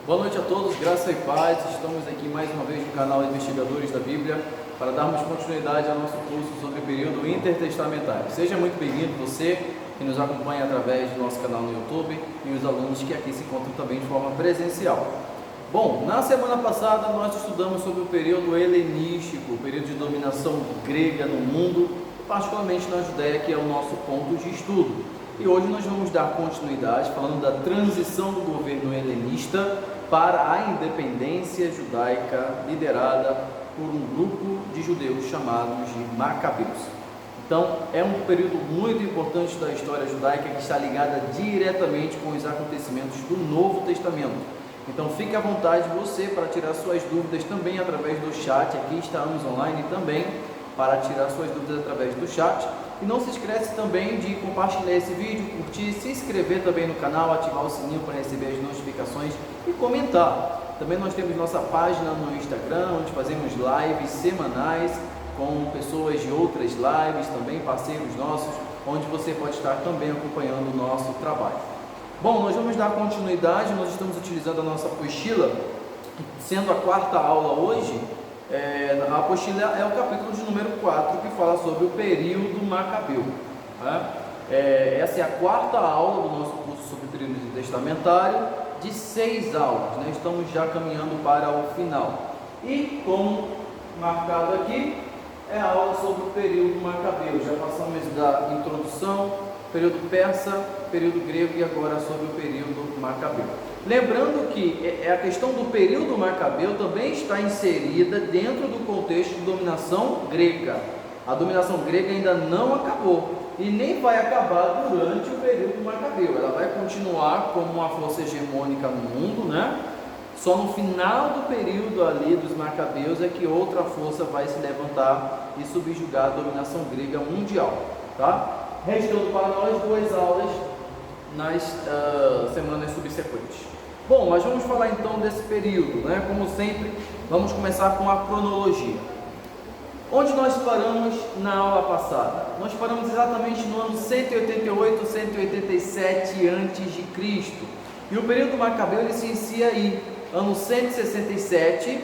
Boa noite a todos, graça e paz. Estamos aqui mais uma vez no canal Investigadores da Bíblia para darmos continuidade ao nosso curso sobre o período intertestamentário. Seja muito bem-vindo você que nos acompanha através do nosso canal no YouTube e os alunos que aqui se encontram também de forma presencial. Bom, na semana passada nós estudamos sobre o período helenístico, o período de dominação grega no mundo, particularmente na Judéia, que é o nosso ponto de estudo. E hoje nós vamos dar continuidade falando da transição do governo helenista para a independência judaica liderada por um grupo de judeus chamados de Macabeus. Então, é um período muito importante da história judaica que está ligada diretamente com os acontecimentos do Novo Testamento. Então, fique à vontade você para tirar suas dúvidas também através do chat. Aqui estamos online também para tirar suas dúvidas através do chat. E não se esqueça também de compartilhar esse vídeo, curtir, se inscrever também no canal, ativar o sininho para receber as notificações e comentar. Também nós temos nossa página no Instagram, onde fazemos lives semanais com pessoas de outras lives, também parceiros nossos, onde você pode estar também acompanhando o nosso trabalho. Bom, nós vamos dar continuidade, nós estamos utilizando a nossa apostila, sendo a quarta aula hoje. A apostila é o capítulo de número 4, que fala sobre o período Macabeu. Essa é a quarta aula do nosso curso sobre o período testamentário, de 6 aulas, né? Estamos já caminhando para o final. E como marcado aqui, é a aula sobre o período Macabeu. Já passamos da introdução, período persa, período grego e agora sobre o período Macabeu. Lembrando que a questão do período Macabeu também está inserida dentro do contexto de dominação grega. A dominação grega ainda não acabou e nem vai acabar durante o período Macabeu. Ela vai continuar como uma força hegemônica no mundo, né? Só no final do período ali dos Macabeus é que outra força vai se levantar e subjugar a dominação grega mundial, tá? Restando para nós 2 aulas nas semanas subsequentes. Bom, nós vamos falar então desse período, né? Como sempre, vamos começar com a cronologia. Onde nós paramos na aula passada? Nós paramos exatamente no ano 188, 187 a.C. E o período Macabeu ele se inicia aí, ano 167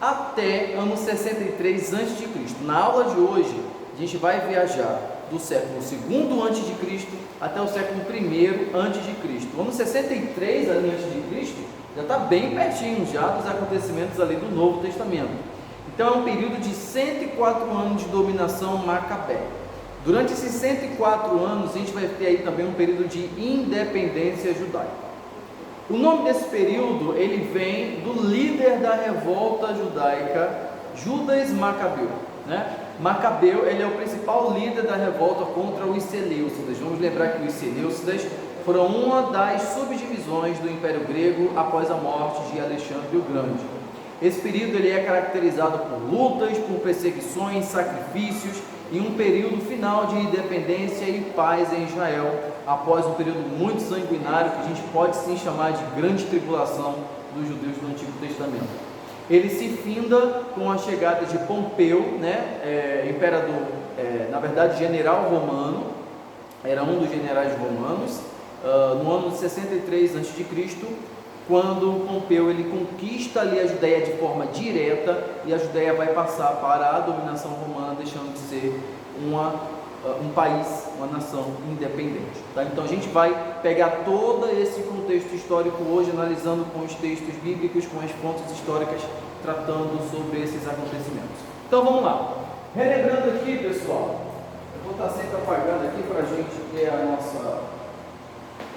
até ano 63 a.C. Na aula de hoje, a gente vai viajar do século II a.C. até o século I a.C. O ano 63 ali a.C. já está bem pertinho já dos acontecimentos ali do Novo Testamento. Então é um período de 104 anos de dominação macabeia. Durante esses 104 anos a gente vai ter aí também um período de independência judaica. O nome desse período ele vem do líder da revolta judaica, Judas Macabeu, né? Macabeu ele é o principal líder da revolta contra os Seleucidas. Vamos lembrar que os Seleucidas foram uma das subdivisões do Império Grego após a morte de Alexandre o Grande. Esse período ele é caracterizado por lutas, por perseguições, sacrifícios e um período final de independência e paz em Israel, após um período muito sanguinário que a gente pode sim chamar de grande tribulação dos judeus do Antigo Testamento. Ele se finda com a chegada de Pompeu, né, imperador, na verdade general romano, era um dos generais romanos, no ano de 63 a.C., quando Pompeu ele conquista ali a Judéia de forma direta e a Judéia vai passar para a dominação romana, deixando de ser um país, uma nação independente. Tá? Então a gente vai pegar todo esse contexto histórico hoje, analisando com os textos bíblicos, com as fontes históricas, tratando sobre esses acontecimentos. Então vamos lá. Relembrando aqui, pessoal, eu vou estar sempre apagando aqui para a gente ter a nossa...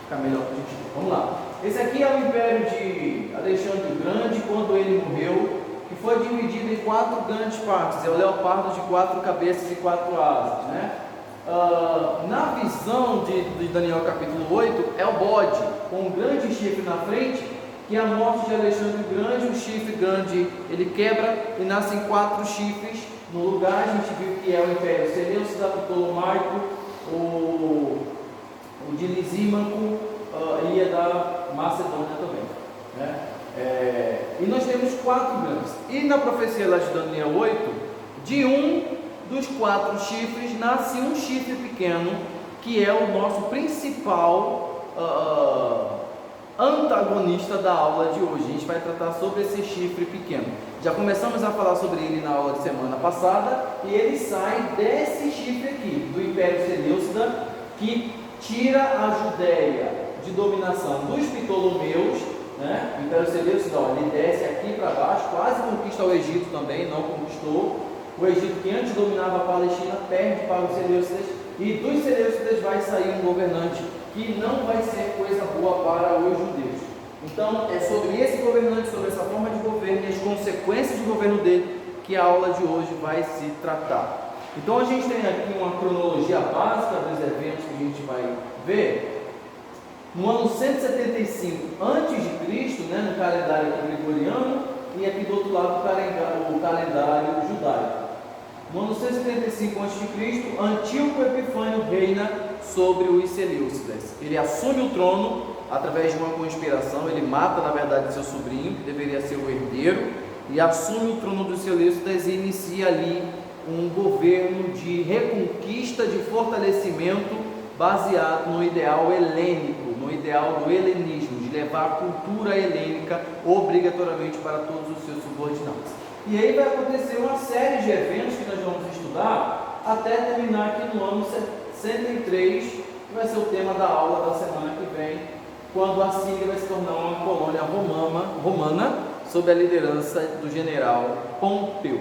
ficar melhor para a gente ver. Vamos lá. Esse aqui é o Império de Alexandre o Grande, quando ele morreu, que foi dividido em 4 grandes partes. É o leopardo de 4 cabeças e 4 asas, né? Na visão de Daniel capítulo 8, é o bode, com um grande chifre na frente, que a morte de Alexandre o Grande, o chifre grande, ele quebra e nascem 4 chifres no lugar. A gente viu que é o Império Seleucida, o Ptolomaico, o de Lisímaco, e é da Macedônia também, né? E nós temos 4 grandes. E na profecia lá de Daniel 8, de um dos 4 chifres nasce um chifre pequeno, que é o nosso principal antagonista da aula de hoje. A gente vai tratar sobre esse chifre pequeno. Já começamos a falar sobre ele na aula de semana passada, e ele sai desse chifre aqui, do Império Seleucida, que tira a Judéia de dominação dos Ptolomeus, né? O Império Seleucida, ele desce aqui para baixo, quase conquista o Egito também, não conquistou. O Egito, que antes dominava a Palestina, perde para os Seleucidas, e dos Seleucidas vai sair um governante que não vai ser coisa boa para os judeus. Então, é sobre esse governante, sobre essa forma de governo e as consequências do governo dele que a aula de hoje vai se tratar. Então, a gente tem aqui uma cronologia básica dos eventos que a gente vai ver. No ano 175 a.C., né, no calendário aqui gregoriano, e aqui do outro lado o calendário judaico. No ano 175 a.C., Antíoco Epifânio reina sobre os Seleucidas. Ele assume o trono através de uma conspiração. Ele mata, na verdade, seu sobrinho, que deveria ser o herdeiro, e assume o trono dos Seleucidas e inicia ali um governo de reconquista, de fortalecimento, baseado no ideal helênico, no ideal do helenismo, de levar a cultura helênica obrigatoriamente para todos os seus subordinados. E aí vai acontecer uma série de eventos que nós vamos estudar até terminar aqui no ano 103, que vai ser o tema da aula da semana que vem, quando a Síria vai se tornar uma colônia romana sob a liderança do general Pompeu.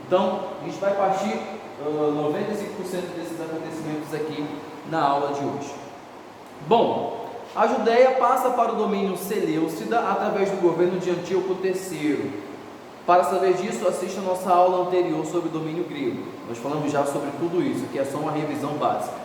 Então, a gente vai partir 95% desses acontecimentos aqui na aula de hoje. Bom, a Judéia passa para o domínio Seleucida através do governo de Antíoco III. Para saber disso, assista a nossa aula anterior sobre o domínio grego. Nós falamos já sobre tudo isso, que é só uma revisão básica.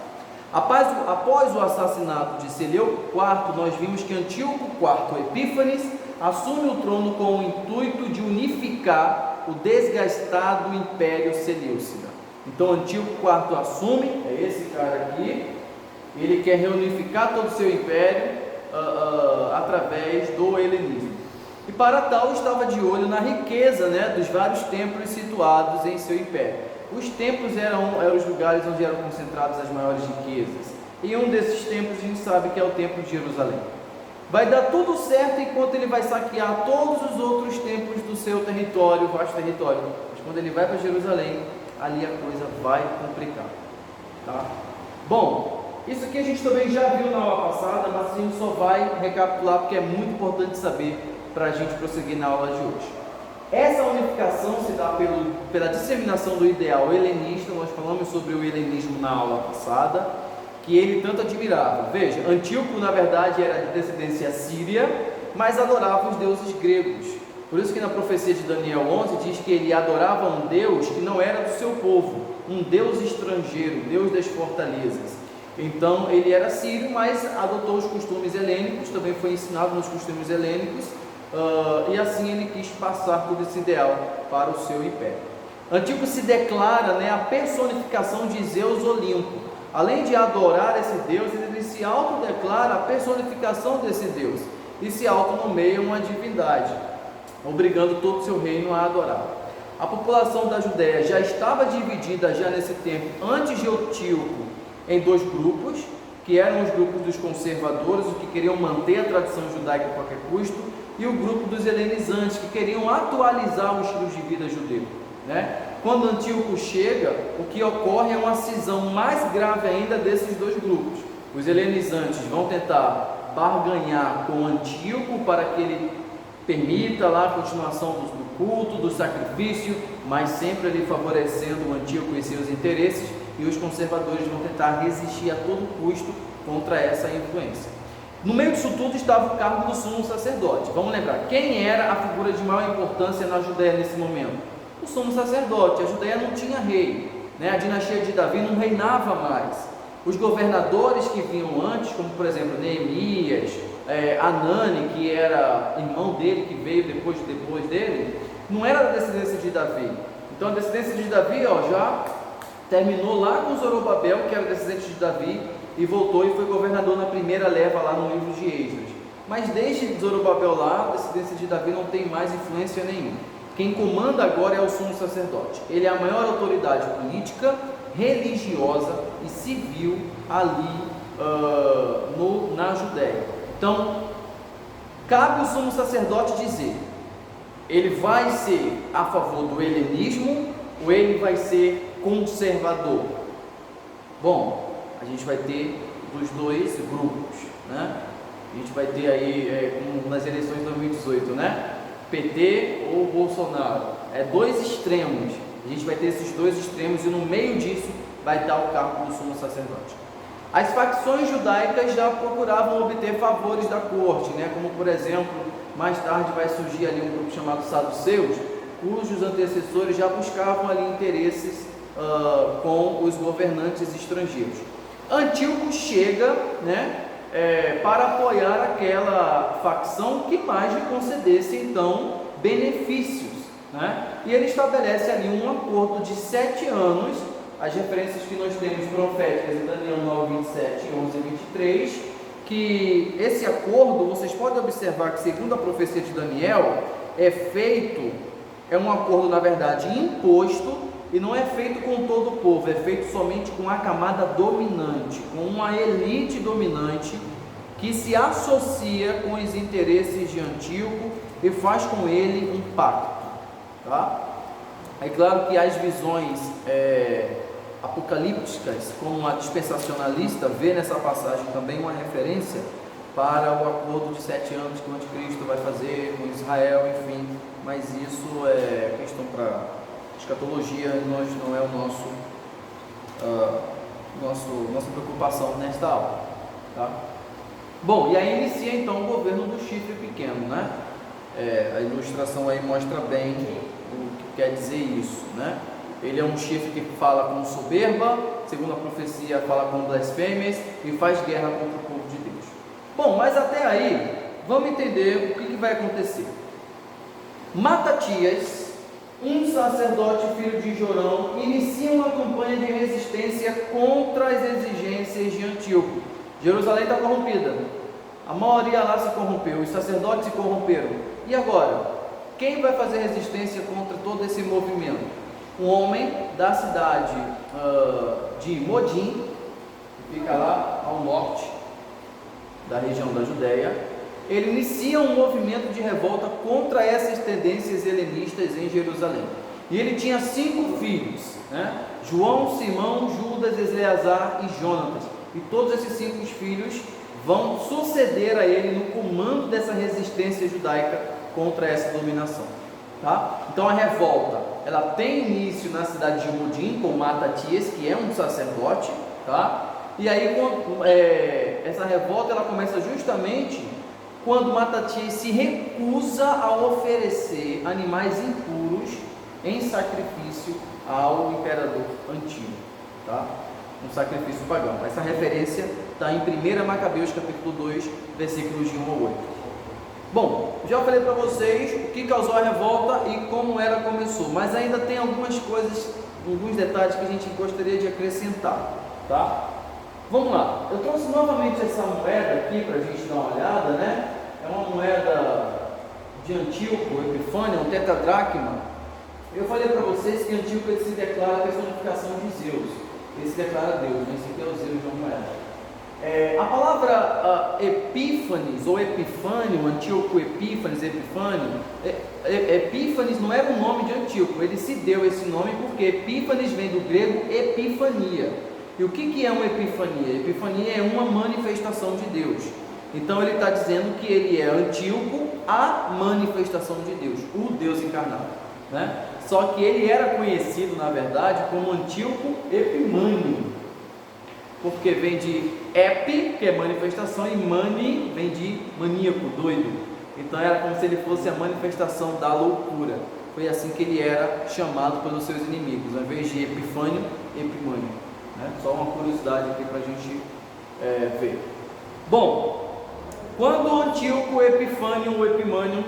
Após o assassinato de Seleuco IV, nós vimos que Antíoco IV Epífanes assume o trono com o intuito de unificar o desgastado Império Seleucida. Então Antíoco IV assume, é esse cara aqui, ele quer reunificar todo o seu império através do helenismo. E para tal estava de olho na riqueza, né, dos vários templos situados em seu império. Os templos eram os lugares onde eram concentradas as maiores riquezas. E um desses templos a gente sabe que é o Templo de Jerusalém. Vai dar tudo certo enquanto ele vai saquear todos os outros templos do seu território, vasto território. Mas quando ele vai para Jerusalém, ali a coisa vai complicar. Tá? Bom, isso aqui a gente também já viu na aula passada, mas a gente só vai recapitular porque é muito importante saber para a gente prosseguir na aula de hoje. Essa unificação se dá pela disseminação do ideal helenista. Nós falamos sobre o helenismo na aula passada, que ele tanto admirava. Veja, Antíoco na verdade era de descendência síria, mas adorava os deuses gregos. Por isso que na profecia de Daniel 11 diz que ele adorava um Deus que não era do seu povo, um Deus estrangeiro, Deus das fortalezas. Então ele era sírio, mas adotou os costumes helênicos, também foi ensinado nos costumes helênicos. E assim ele quis passar todo esse ideal para o seu império. Antíoco se declara, né, a personificação de Zeus Olimpo. Além de adorar esse Deus, ele se autodeclara a personificação desse Deus e se autonomeia uma divindade, obrigando todo o seu reino a adorar. A população da Judéia já estava dividida já nesse tempo, antes de Antíoco, em dois grupos, que eram os grupos dos conservadores, os que queriam manter a tradição judaica a qualquer custo, e o grupo dos helenizantes, que queriam atualizar o estilo de vida judeu, né? Quando Antíoco chega, o que ocorre é uma cisão mais grave ainda desses dois grupos. Os helenizantes vão tentar barganhar com Antíoco para que ele permita lá a continuação do culto, do sacrifício, mas sempre ali favorecendo o Antíoco e seus interesses, e os conservadores vão tentar resistir a todo custo contra essa influência. No meio disso tudo estava o cargo do sumo sacerdote. Vamos lembrar, quem era a figura de maior importância na Judéia nesse momento? O sumo sacerdote. A Judéia não tinha rei, né? A dinastia de Davi não reinava mais. Os governadores que vinham antes, como por exemplo Neemias, Anani, que era irmão dele, que veio depois dele, não era da descendência de Davi. Então a descendência de Davi já terminou lá com Zorobabel, que era descendente de Davi, e voltou e foi governador na primeira leva lá no livro de Esdras. Mas desde Zorobabel lá, a descendência de Davi não tem mais influência nenhuma. Quem comanda agora é o sumo sacerdote. Ele é a maior autoridade política, religiosa e civil ali na Judéia. Então, cabe o sumo sacerdote dizer, ele vai ser a favor do helenismo ou ele vai ser conservador? Bom, a gente vai ter dos dois grupos, né? A gente vai ter aí, como nas eleições de 2018, né? PT ou Bolsonaro, dois extremos. A gente vai ter esses dois extremos e no meio disso vai estar o cargo do sumo sacerdote. As facções judaicas já procuravam obter favores da corte, né? Como por exemplo, mais tarde vai surgir ali um grupo chamado saduceus, cujos antecessores já buscavam ali interesses com os governantes estrangeiros. Antíoco chega, né, para apoiar aquela facção que mais lhe concedesse então benefícios, né? E ele estabelece ali um acordo de 7 anos. As referências que nós temos proféticas em Daniel 9, 27 e 11, 23, que esse acordo, vocês podem observar que segundo a profecia de Daniel, é um acordo na verdade imposto, e não é feito com todo o povo, é feito somente com a camada dominante, com uma elite dominante, que se associa com os interesses de Antíoco e faz com ele um pacto, tá? É claro que as visões apocalípticas, como a dispensacionalista, vê nessa passagem também uma referência para o acordo de 7 anos que o anticristo vai fazer com Israel, enfim, mas isso é questão para escatologia, não é nossa preocupação nesta aula, tá? Bom, e aí inicia então o governo do chifre pequeno, né? A ilustração aí mostra bem o que quer dizer isso, né? Ele é um chifre que fala com soberba, segundo a profecia fala com blasfêmias e faz guerra contra o povo de Deus. Bom, mas até aí, vamos entender o que vai acontecer. Matatias, um sacerdote filho de Jorão, inicia uma campanha de resistência contra as exigências de Antíoco. Jerusalém está corrompida, a maioria lá se corrompeu, os sacerdotes se corromperam. E agora? Quem vai fazer resistência contra todo esse movimento? Um homem da cidade de Modim, que fica lá ao norte da região da Judéia. Ele inicia um movimento de revolta contra essas tendências helenistas em Jerusalém. E ele tinha 5 filhos, né? João, Simão, Judas, Eleazar e Jonatas. E todos esses 5 filhos vão suceder a ele no comando dessa resistência judaica contra essa dominação, tá? Então a revolta, ela tem início na cidade de Modim, com Matatias, que é um sacerdote, tá? E aí essa revolta ela começa justamente quando Matatias se recusa a oferecer animais impuros em sacrifício ao imperador antigo, tá? Um sacrifício pagão. Essa referência está em 1 Macabeus capítulo 2, versículos de 1 ao 8. Bom, já falei para vocês o que causou a revolta e como ela começou, mas ainda tem algumas coisas, alguns detalhes que a gente gostaria de acrescentar, tá? Vamos lá, eu trouxe novamente essa moeda aqui para a gente dar uma olhada, né? É uma moeda de Antíoco Epifânio, um tetradracma. Eu falei para vocês que Antíoco ele se declara a personificação de Zeus, ele se declara Deus, né? Esse aqui é o Zeus da moeda. A palavra Epífanes ou Epifânio, Antíoco Epífanes, Epifânio, Epífanes não era o nome de Antíoco, ele se deu esse nome porque Epífanes vem do grego epifania. E o que é uma epifania? Epifania é uma manifestação de Deus. Então ele está dizendo que ele é Antíoco, a manifestação de Deus, o Deus encarnado, né? Só que ele era conhecido na verdade como Antíoco Epimânio, porque vem de epi, que é manifestação, e mani vem de maníaco, doido. Então era como se ele fosse a manifestação da loucura. Foi assim que ele era chamado pelos seus inimigos, ao invés de Epifânio, Epimânio, né? Só uma curiosidade aqui para a gente ver. Bom, quando Antíoco Epifânio ou Epimânio,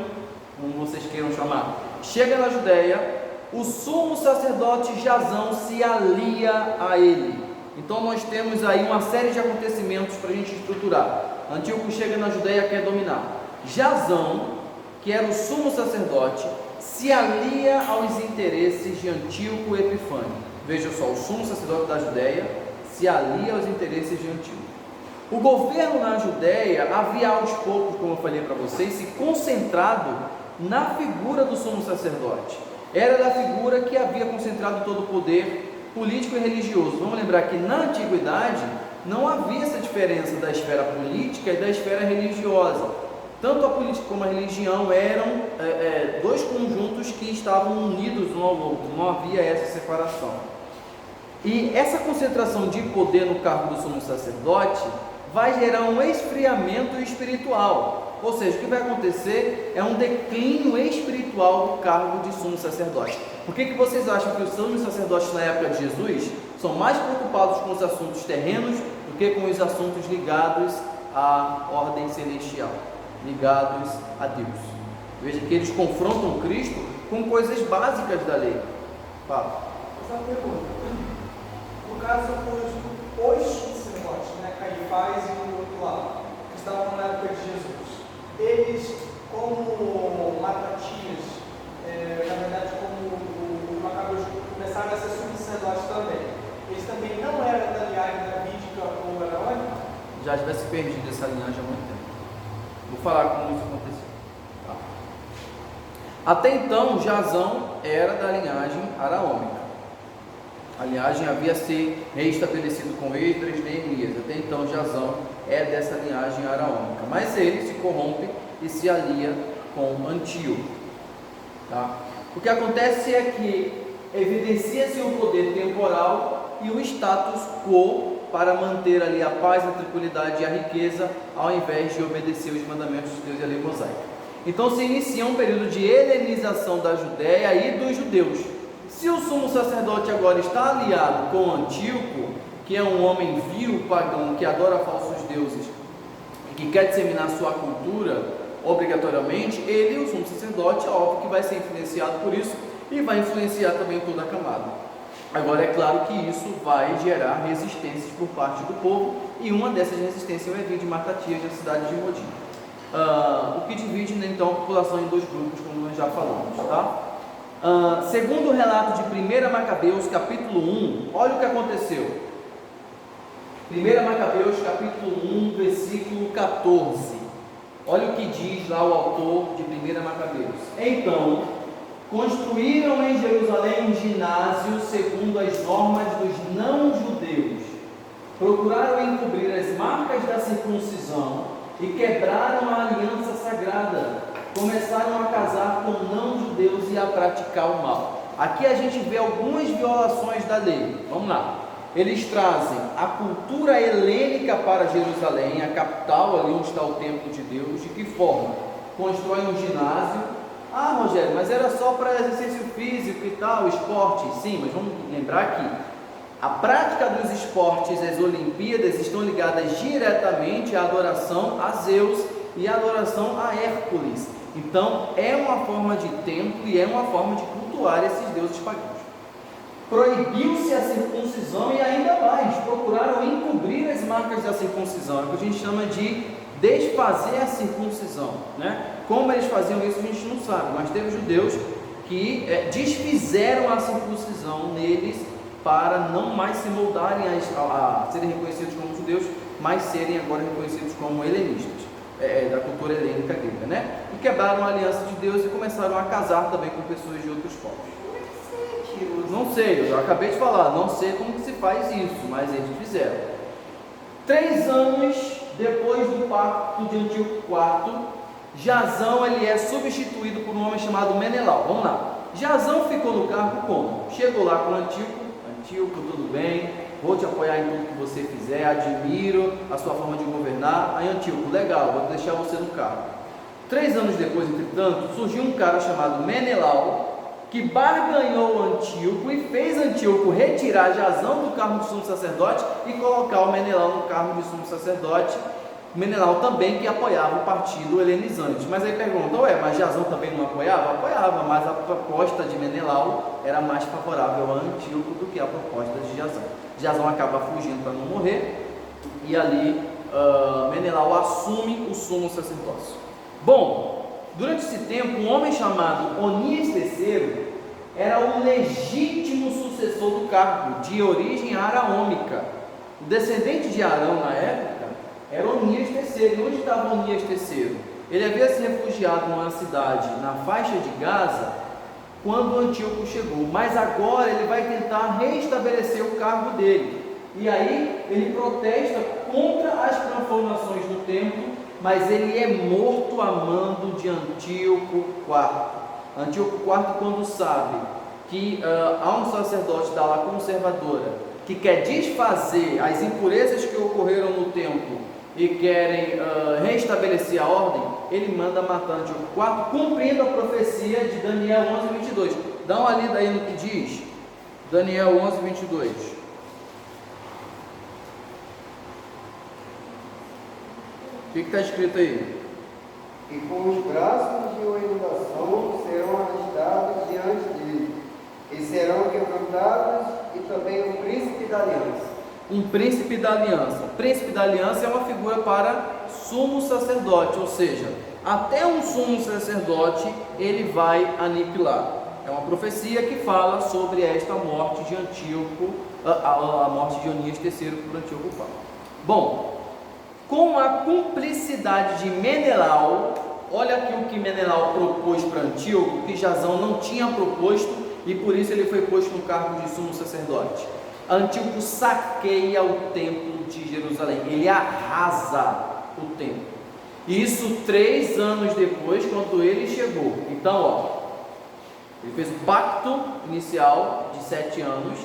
como vocês queiram chamar, chega na Judéia, o sumo sacerdote Jasão se alia a ele. Então nós temos aí uma série de acontecimentos para a gente estruturar. Antíoco chega na Judéia e quer dominar. Jasão, que era o sumo sacerdote, se alia aos interesses de Antíoco Epifânio. Veja só, o sumo sacerdote da Judéia se alia aos interesses de Antíoco. O governo na Judéia havia aos poucos, como eu falei para vocês, se concentrado na figura do sumo sacerdote. Era da figura que havia concentrado todo o poder político e religioso. Vamos lembrar que na antiguidade não havia essa diferença da esfera política e da esfera religiosa. Tanto a política como a religião eram dois conjuntos que estavam unidos um ao outro, não havia essa separação. E essa concentração de poder no cargo do sumo sacerdote vai gerar um esfriamento espiritual, ou seja, o que vai acontecer é um declínio espiritual do cargo de sumo sacerdote. Por que vocês acham que os sumos sacerdotes na época de Jesus são mais preocupados com os assuntos terrenos do que com os assuntos ligados à ordem celestial, ligados a Deus? Veja que eles confrontam Cristo com coisas básicas da lei. Fala. Essa pergunta, no caso, os sacerdotes, né, Caifás e o outro lado, que estavam na época de Jesus, eles, como Matatias, na verdade, como o Macabeus, começaram a ser subsacerdotes também, eles também não eram da linhagem davídica ou arônica? Já tivesse perdido essa linhagem há muito tempo. Vou falar como isso aconteceu. Tá. Até então, Jasão era da linhagem araômica. A linhagem havia se reestabelecido com Esdras e Neemias. Até então, Jasão é dessa linhagem araômica. Mas ele se corrompe e se alia com Antíoco. Tá? O que acontece é que evidencia-se o poder temporal e o status quo para manter ali a paz, a tranquilidade e a riqueza, ao invés de obedecer os mandamentos de Deus e a lei mosaica. Então se inicia um período de helenização da Judéia e dos judeus. Se o sumo sacerdote agora está aliado com Antíoco, que é um homem vil, pagão, que adora falsos deuses e que quer disseminar sua cultura obrigatoriamente, ele, o sumo sacerdote, é óbvio que vai ser influenciado por isso e vai influenciar também toda a camada. Agora, é claro que isso vai gerar resistências por parte do povo, e uma dessas resistências vai vir de Matatias, da cidade de Modim. O que divide, então, a população em dois grupos, como nós já falamos, tá? Segundo o relato de 1 Macabeus, capítulo 1, olha o que aconteceu. 1 Macabeus, capítulo 1, versículo 14. Olha o que diz lá o autor de 1 Macabeus. Então, construíram em Jerusalém um ginásio segundo as normas dos não-judeus. Procuraram encobrir as marcas da circuncisão e quebraram a aliança sagrada. Começaram a casar com não-judeus e a praticar o mal. Aqui a gente vê algumas violações da lei. Vamos lá. Eles trazem a cultura helênica para Jerusalém, a capital, ali onde está o templo de Deus. De que forma? Constroem um ginásio. Ah, Rogério, mas era só para exercício físico e tal, esporte. Sim, mas vamos lembrar que a prática dos esportes, as Olimpíadas, estão ligadas diretamente à adoração a Zeus e à adoração a Hércules. Então, é uma forma de templo e é uma forma de cultuar esses deuses pagãos. Proibiu-se a circuncisão e ainda mais, procuraram encobrir as marcas da circuncisão. É o que a gente chama de desfazer a circuncisão, né? Como eles faziam isso a gente não sabe, mas teve judeus que desfizeram a circuncisão neles para não mais se moldarem a serem reconhecidos como judeus, mas serem agora reconhecidos como helenistas, da cultura helênica grega, né? E quebraram a aliança de Deus e começaram a casar também com pessoas de outros povos. Não sei, eu acabei de falar, não sei como que se faz isso, mas eles fizeram. 3 anos depois do pacto de Antíoco IV, Jasão ele é substituído por um homem chamado Menelau. Vamos lá. Jasão ficou no cargo como? Chegou lá com Antíoco, tudo bem, vou te apoiar em tudo que você fizer, admiro a sua forma de governar. Aí Antíoco, legal, vou deixar você no cargo. 3 anos depois, entretanto, surgiu um cara chamado Menelau, que barganhou Antíoco e fez Antíoco retirar Jasão do cargo de sumo sacerdote e colocar o Menelau no cargo de sumo sacerdote. Menelau também que apoiava o partido helenizante. Mas aí pergunta, mas Jasão também não apoiava? Apoiava, mas a proposta de Menelau era mais favorável a Antíoco do que a proposta de Jasão. Jasão acaba fugindo para não morrer e ali Menelau assume o sumo sacerdócio. Bom, durante esse tempo, um homem chamado Onias III era o legítimo sucessor do cargo, de origem araômica. O descendente de Arão na época era Onias III. E onde estava Onias III? Ele havia se refugiado numa cidade na faixa de Gaza quando Antíoco chegou, mas agora ele vai tentar restabelecer o cargo dele. E aí ele protesta contra as transformações do templo, mas ele é morto a mando de Antíoco IV. Antíoco IV, quando sabe que há um sacerdote da ala conservadora que quer desfazer as impurezas que ocorreram no templo e querem restabelecer a ordem, ele manda matar Antíoco IV, cumprindo a profecia de Daniel 11:22. Dá uma lida aí no que diz Daniel 11:22. O que está escrito aí? E com os braços de uma inundação serão arrastados diante dele, e serão quebrantados, e também o príncipe da aliança. Um príncipe da aliança. O príncipe da aliança é uma figura para sumo sacerdote, ou seja, até um sumo sacerdote ele vai aniquilar. É uma profecia que fala sobre esta morte de Antíoco, a morte de Onias III por Antíoco IV. Bom, com a cumplicidade de Menelau, olha aqui o que Menelau propôs para Antíoco, que Jasão não tinha proposto, e por isso ele foi posto no cargo de sumo sacerdote. Antíoco saqueia o templo de Jerusalém, ele arrasa o templo. Isso 3 anos depois, quando ele chegou. Então, ele fez o pacto inicial de 7 anos.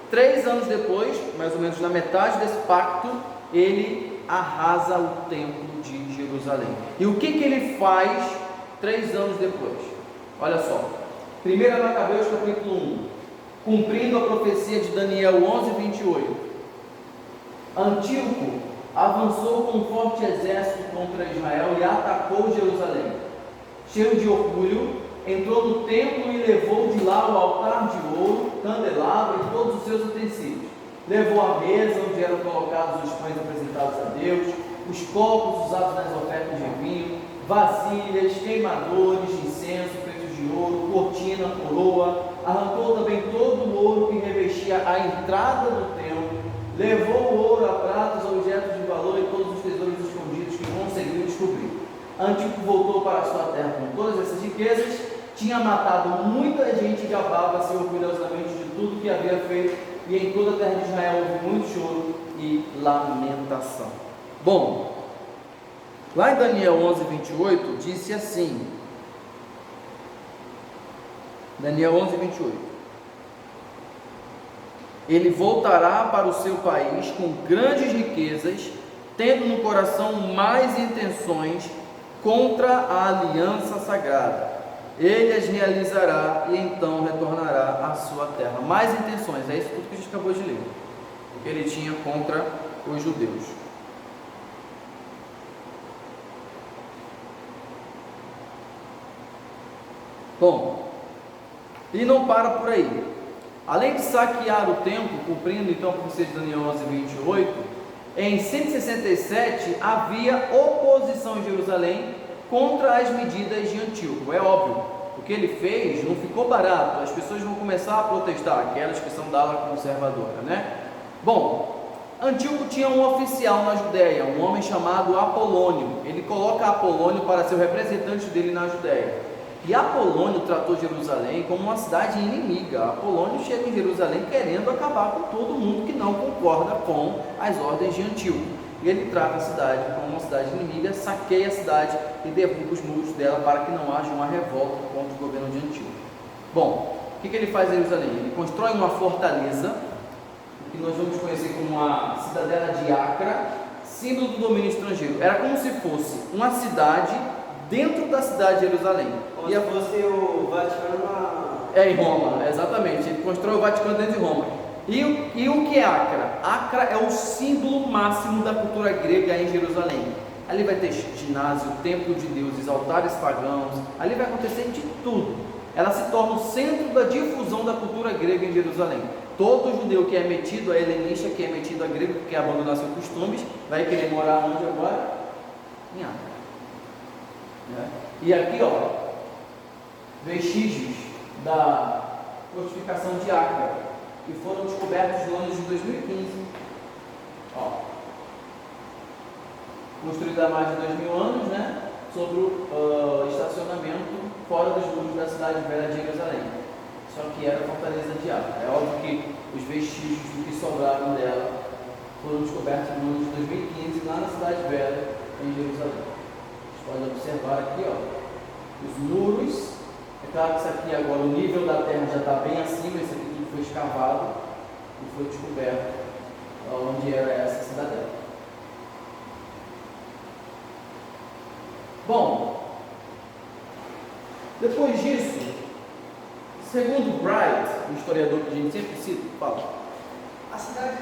3 anos depois, mais ou menos na metade desse pacto, ele arrasa o templo de Jerusalém. E o que ele faz 3 anos depois? Olha só, 1 Macabeus capítulo 1. Cumprindo a profecia de Daniel 11:28, Antíoco avançou com um forte exército contra Israel e atacou Jerusalém. Cheio de orgulho, entrou no templo e levou de lá o altar de ouro, candelabro e todos os seus utensílios. Levou a mesa onde eram colocados os pães apresentados a Deus, os copos usados nas ofertas de vinho, vasilhas, queimadores de incenso feitos de ouro, cortina, coroa. Arrancou também todo o ouro que revestia a entrada do templo, levou o ouro, a prata, os objetos de valor e todos os tesouros escondidos que conseguiu descobrir. Antíoco voltou para a sua terra com todas essas riquezas, tinha matado muita gente e gabava-se orgulhosamente de tudo que havia feito, e em toda a terra de Israel houve muito choro e lamentação. Bom, lá em Daniel 11:28 disse assim, Daniel 11:28, ele voltará para o seu país com grandes riquezas, tendo no coração mais intenções contra a aliança sagrada. Ele as realizará e então retornará à sua terra. Mais intenções, é isso tudo que a gente acabou de ler, que ele tinha contra os judeus. Bom, e não para por aí. Além de saquear o templo, cumprindo então a profecia de Daniel 11:28, em 167 havia oposição em Jerusalém contra as medidas de Antíoco. É óbvio, o que ele fez não ficou barato, as pessoas vão começar a protestar, aquelas que são da ala conservadora, né? Bom, Antíoco tinha um oficial na Judéia, um homem chamado Apolônio. Ele coloca Apolônio para ser o representante dele na Judéia. E Apolônio tratou Jerusalém como uma cidade inimiga. Apolônio chega em Jerusalém querendo acabar com todo mundo que não concorda com as ordens de Antíoco. E ele trata a cidade como uma cidade inimiga, saqueia a cidade e derruba os muros dela para que não haja uma revolta contra o governo de Antíoco. Bom, o que ele faz em Jerusalém? Ele constrói uma fortaleza, que nós vamos conhecer como a cidadela de Acra, símbolo do domínio estrangeiro. Era como se fosse uma cidade dentro da cidade de Jerusalém. Como se fosse o Vaticano em Roma, exatamente. Ele constrói o Vaticano dentro de Roma. E o que é Acra? Acra é o símbolo máximo da cultura grega em Jerusalém. Ali vai ter ginásio, templo de deuses, altares pagãos. Ali vai acontecer de tudo. Ela se torna o centro da difusão da cultura grega em Jerusalém. Todo judeu que é metido a helenista, que é metido a grego, que quer abandonar seus costumes, vai querer morar onde agora? Em Acra. E aqui, vestígios da fortificação de Acra, que foram descobertos no ano de 2015. construída há mais de 2000 anos, né? Sobre o estacionamento fora dos muros da cidade velha de Jerusalém. Só que era a fortaleza de Ai. É óbvio que os vestígios do que sobraram dela foram descobertos no ano de 2015 lá na cidade velha em Jerusalém. Vocês podem observar aqui, ó, os muros. É claro que isso aqui agora, o nível da terra já está bem acima, esse aqui tudo foi escavado e foi descoberto onde era essa cidadela. Bom, depois disso, segundo Bright, um historiador que a gente sempre cita, fala. A cidade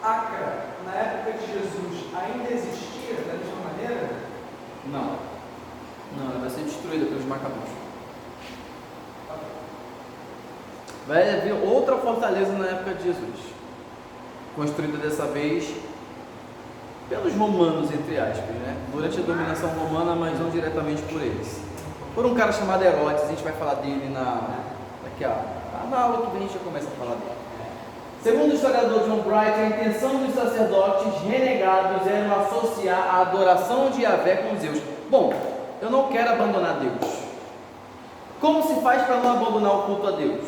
Acra, na época de Jesus, ainda existia da mesma maneira? Não, ela vai ser destruída pelos macabeus. Vai haver outra fortaleza na época de Jesus, construída dessa vez pelos romanos, entre aspas, né? Durante a dominação romana, mas não diretamente por eles. Por um cara chamado Herodes, a gente vai falar dele na aula que vem, a gente já começa a falar dele. Segundo o historiador John Bright, a intenção dos sacerdotes renegados era associar a adoração de Yahvé com Zeus. Bom, eu não quero abandonar Deus. Como se faz para não abandonar o culto a Deus?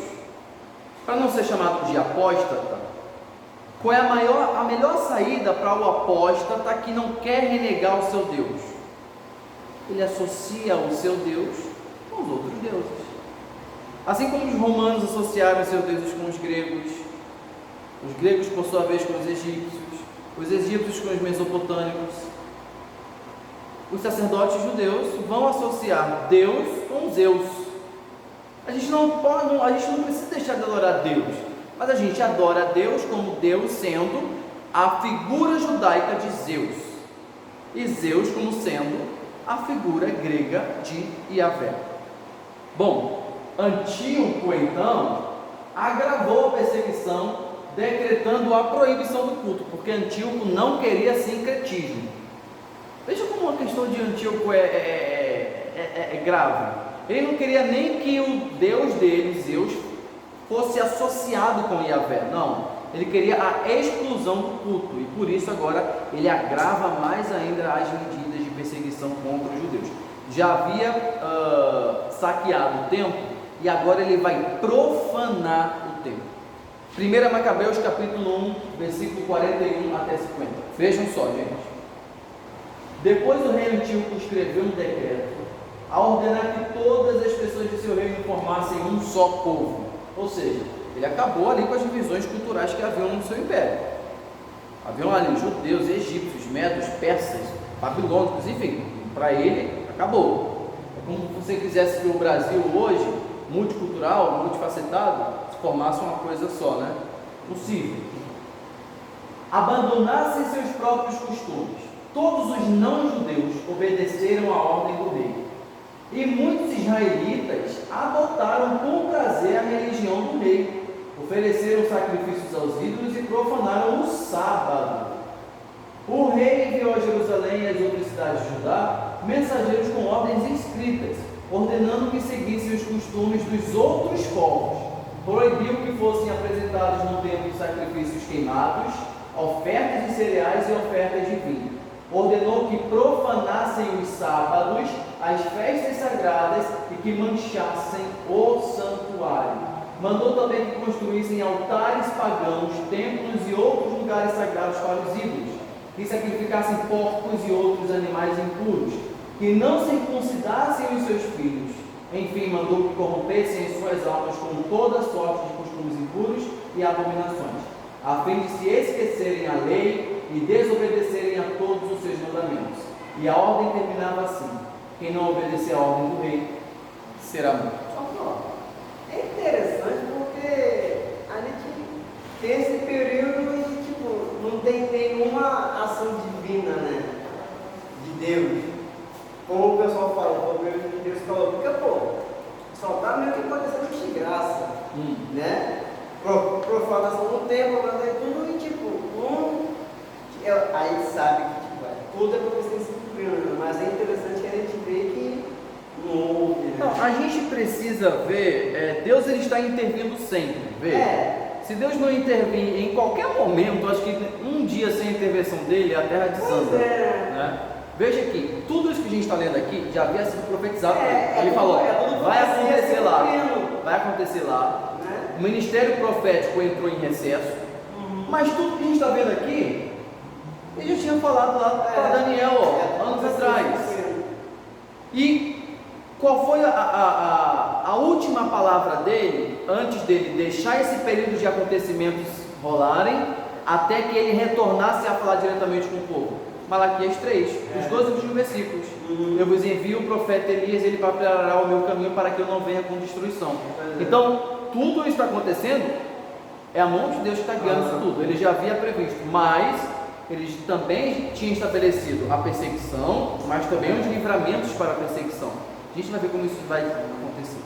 Para não ser chamado de apóstata? Qual é a melhor saída para o apóstata que não quer renegar o seu Deus? Ele associa o seu Deus com os outros deuses. Assim como os romanos associaram os seus deuses com os gregos por sua vez com os egípcios com os mesopotâmicos, os sacerdotes judeus vão associar Deus com Zeus. A gente não precisa deixar de adorar Deus, mas a gente adora Deus como Deus sendo a figura judaica de Zeus, e Zeus como sendo a figura grega de Yahvé. Bom, Antíoco então agravou a perseguição, decretando a proibição do culto, porque Antíoco não queria sincretismo. Veja como a questão de Antíoco é grave. Ele não queria nem que o Deus dele, Zeus, fosse associado com Yahvé, não. Ele queria a exclusão do culto, e por isso agora ele agrava mais ainda as medidas de perseguição contra os judeus. Já havia saqueado o templo, e agora ele vai profanar o templo. 1 Macabeus capítulo 1, versículo 41 até 50. Vejam só, gente. Depois o rei Antíoco escreveu um decreto a ordenar que todas as pessoas de seu reino formassem um só povo. Ou seja, ele acabou ali com as divisões culturais que haviam no seu império. Haviam ali judeus, egípcios, medos, persas, babilônicos, enfim, para ele acabou. É como se você quisesse que o Brasil hoje, multicultural, multifacetado, formasse uma coisa só, né? Possível. Abandonassem seus próprios costumes. Todos os não-judeus obedeceram à ordem do rei. E muitos israelitas adotaram com prazer a religião do rei. Ofereceram sacrifícios aos ídolos e profanaram o sábado. O rei enviou a Jerusalém e às outras cidades de Judá mensageiros com ordens escritas, ordenando que seguissem os costumes dos outros povos. Proibiu que fossem apresentados no templo sacrifícios queimados, ofertas de cereais e ofertas de vinho. Ordenou que profanassem os sábados, as festas sagradas e que manchassem o santuário. Mandou também que construíssem altares pagãos, templos e outros lugares sagrados para os ídolos, que sacrificassem porcos e outros animais impuros, que não circuncidassem os seus filhos. Enfim, mandou que corrompessem as suas almas com toda sorte de costumes impuros e abominações, a fim de se esquecerem a lei e desobedecerem a todos os seus mandamentos. E a ordem terminava assim: quem não obedecer à ordem do rei será morto. É interessante porque a gente tem esse período e não tem nenhuma ação divina, né? De Deus. Como o pessoal fala, o período de Deus falou, porque só está meio que acontecendo de graça, né? Profanação no templo, mas é tudo e aí sabe que tudo é porque tem se cumprindo, mas é interessante que a gente vê que não houve. Né? Então, a gente precisa ver, Deus ele está intervindo sempre, vê? Se Deus não intervir em qualquer momento, momento, acho que um dia sem a intervenção dele, a terra desanda. Né? Veja que tudo isso que a gente está lendo aqui já havia sido profetizado. Ele falou, vai acontecer lá, vai acontecer lá. O ministério profético entrou em recesso, mas tudo que a gente está vendo aqui, ele já tinha falado lá para Daniel, anos atrás. E qual foi a última palavra dele, antes dele deixar esse período de acontecimentos rolarem, até que ele retornasse a falar diretamente com o povo? Malaquias 3, os 12 últimos versículos. Eu vos envio o profeta Elias, ele preparará o meu caminho para que eu não venha com destruição. Então, tudo isso está acontecendo, é a mão de Deus que está guiando isso tudo. Ele já havia previsto, mas eles também tinham estabelecido a perseguição, mas também os livramentos para a perseguição. A gente vai ver como isso vai acontecer.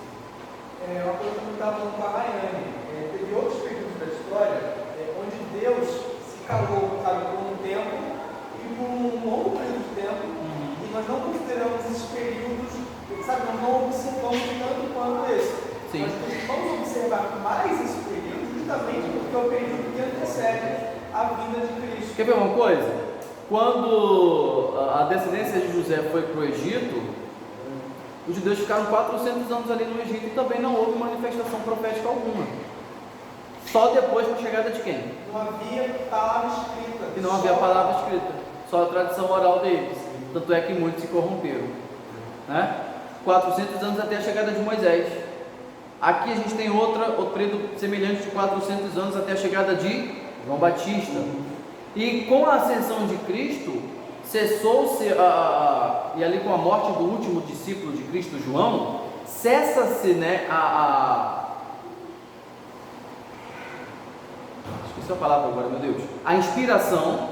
Uma coisa que eu estava falando com a Rayane, teve outros períodos da história onde Deus se calou, sabe, por um tempo e por um longo período de tempo, e nós não consideramos esses períodos, sabe, nós não observamos tanto quanto esse. Sim. Nós vamos observar mais esse período justamente porque é o período que antecede a vinda de Cristo. Quer ver uma coisa? Quando a descendência de José foi para o Egito, os judeus ficaram 400 anos ali no Egito e também não houve manifestação profética alguma. Só depois da chegada de quem? Não havia palavra escrita. E não havia palavra escrita, só a tradição oral deles. Tanto é que muitos se corromperam. Né? 400 anos até a chegada de Moisés. Aqui a gente tem outro período semelhante de 400 anos até a chegada de João Batista. E com a ascensão de Cristo, cessou-se, e ali com a morte do último discípulo de Cristo, João, cessa-se, né, esqueci a palavra agora, meu Deus, a inspiração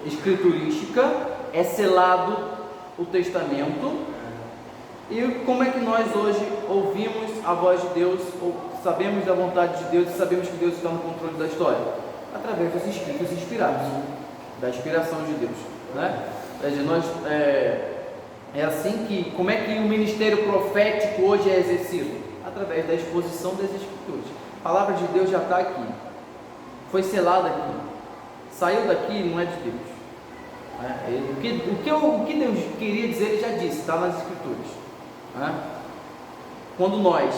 escriturística, é selado o testamento. E como é que nós hoje ouvimos a voz de Deus, ou sabemos da vontade de Deus e sabemos que Deus está no controle da história? Através dos escritos inspirados, da inspiração de Deus, né? É assim que, como é que o ministério profético hoje é exercido? Através da exposição das escrituras. A palavra de Deus já está aqui, foi selada aqui, saiu daqui, não é de Deus. O que Deus queria dizer, Ele já disse, está nas escrituras. Quando nós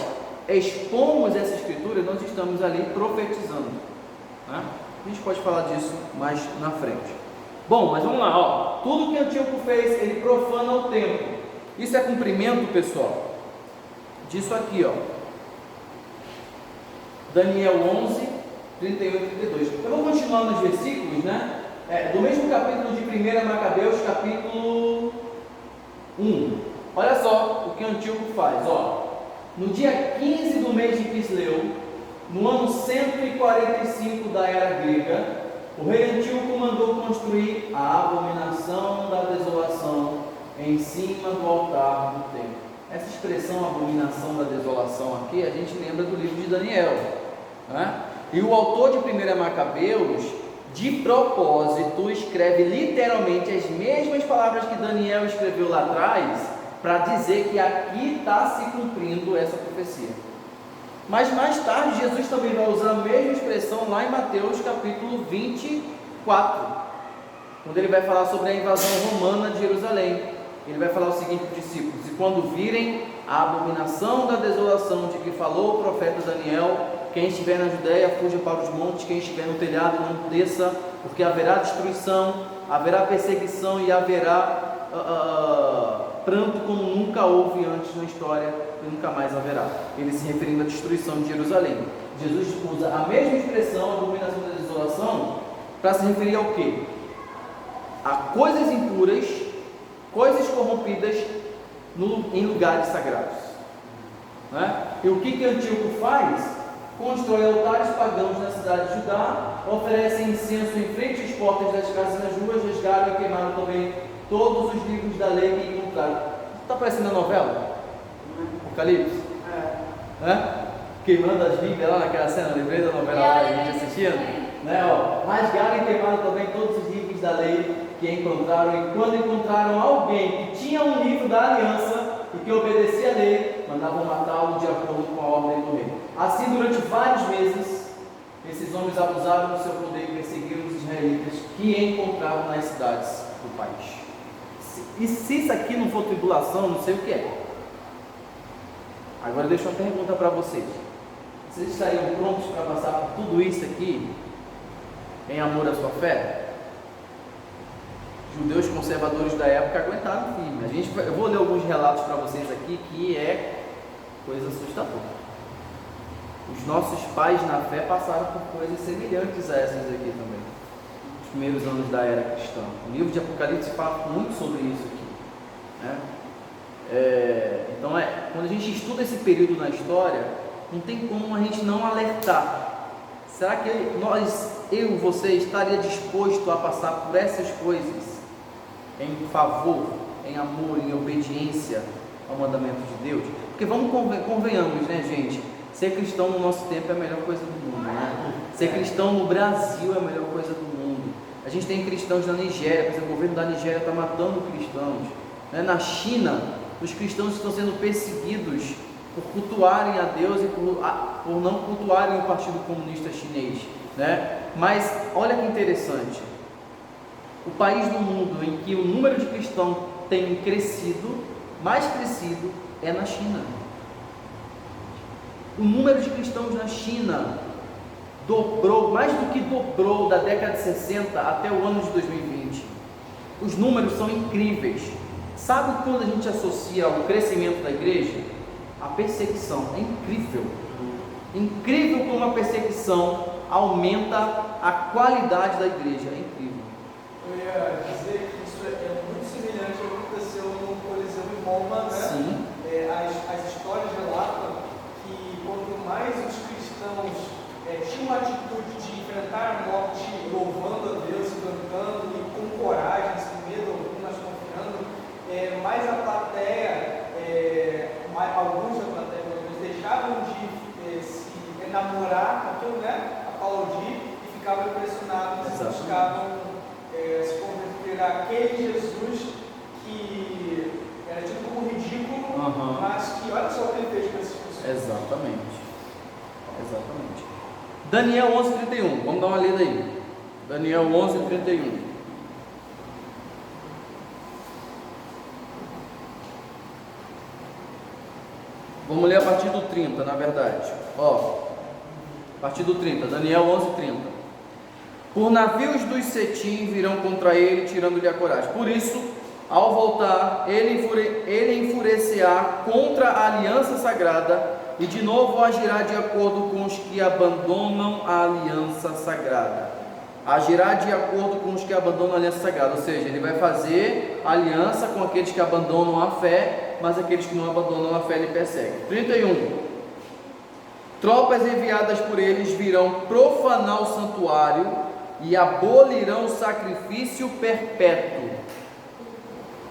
expomos essa escritura, nós estamos ali profetizando. A gente pode falar disso mais na frente. Bom, mas vamos lá, tudo que Antíoco fez, ele profana o templo. Isso é cumprimento, pessoal, disso aqui, Daniel 11, 31 e 32. Eu vou continuar nos versículos, né? Do mesmo capítulo de 1 Macabeus, capítulo 1. Olha só o que Antíoco faz, no dia 15 do mês de Quisleu, no ano 145 da era grega, o rei Antíoco mandou construir a abominação da desolação em cima do altar do templo. Essa expressão abominação da desolação aqui, a gente lembra do livro de Daniel, né? E o autor de 1 Macabeus, de propósito, escreve literalmente as mesmas palavras que Daniel escreveu lá atrás, para dizer que aqui está se cumprindo essa profecia. Mas mais tarde Jesus também vai usar a mesma expressão lá em Mateus capítulo 24, quando ele vai falar sobre a invasão romana de Jerusalém. Ele vai falar o seguinte para os discípulos: e quando virem a abominação da desolação de que falou o profeta Daniel, quem estiver na Judéia fuja para os montes, quem estiver no telhado não desça, porque haverá destruição, haverá perseguição e haverá pranto como nunca houve antes na história e nunca mais haverá. Ele se referindo à destruição de Jerusalém. Jesus usa a mesma expressão, abominação da desolação, para se referir ao quê? A coisas impuras, coisas corrompidas em lugares sagrados, né? E o que Antíoco faz? Constrói altares pagãos na cidade de Judá, oferece incenso em frente às portas das casas nas ruas, resgatam e queimaram também todos os livros da lei que encontraram. Está parecendo a novela? Apocalipse? Queimando as Bíblias lá naquela cena, lembrei da novela lá que a gente assistindo? Rasgaram e queimaram também todos os livros da lei que encontraram, e quando encontraram alguém que tinha um livro da aliança e que obedecia a lei, mandavam matá-lo de acordo com a ordem do rei. Assim, durante vários meses, esses homens abusaram do seu poder e perseguiram os israelitas que encontravam nas cidades do país. E se isso aqui não for tribulação, não sei o que é. Agora deixa uma pergunta para vocês. Vocês estariam prontos para passar por tudo isso aqui em amor à sua fé? Judeus conservadores da época aguentaram firme. Eu vou ler alguns relatos para vocês aqui que é coisa assustadora. Os nossos pais na fé passaram por coisas semelhantes a essas aqui também. Os primeiros anos da era cristã. O livro de Apocalipse fala muito sobre isso aqui, né? Então, quando a gente estuda esse período na história, não tem como a gente não alertar. Será que eu, você, estaria disposto a passar por essas coisas em favor, em amor, em obediência ao mandamento de Deus? Porque convenhamos, né, gente? Ser cristão no nosso tempo é a melhor coisa do mundo, né? Ser cristão no Brasil é a melhor coisa do mundo. A gente tem cristãos na Nigéria, por exemplo, o governo da Nigéria está matando cristãos, né? Na China, os cristãos estão sendo perseguidos por cultuarem a Deus e por não cultuarem o Partido Comunista Chinês, né? Mas olha que interessante, o país do mundo em que o número de cristãos tem crescido, mais crescido, é na China. O número de cristãos na China dobrou, mais do que dobrou da década de 60 até o ano de 2020. Os números são incríveis. Sabe quando a gente associa o crescimento da igreja? A perseguição. É incrível. Incrível como a perseguição aumenta a qualidade da igreja. É incrível. Eu ia dizer que isso é muito semelhante ao que aconteceu no Coliseu em Roma, né? Sim. As histórias relatam que quanto mais os cristãos tinham uma atitude de enfrentar a morte louvando a Deus, cantando e com coragem, sem medo algum, mas confiando, mais a plateia, alguns da plateia, deixavam de se enamorar com aquilo, né? Aplaudir e ficavam impressionados e buscavam se converter àquele Jesus que era tido como ridículo, mas que olha só o que ele fez com essas pessoas. Exatamente. Daniel 11:31, vamos dar uma lida aí. Daniel 11:31. Vamos ler a partir do 30, na verdade. A partir do 30, Daniel 11:30. Por navios dos Cetim virão contra ele, tirando-lhe a coragem. Por isso, ao voltar, ele enfurecerá contra a aliança sagrada e de novo agirá de acordo com os que abandonam a aliança sagrada. Agirá de acordo com os que abandonam a aliança sagrada, ou seja, ele vai fazer aliança com aqueles que abandonam a fé, mas aqueles que não abandonam a fé ele persegue. 31. Tropas enviadas por eles virão profanar o santuário e abolirão o sacrifício perpétuo,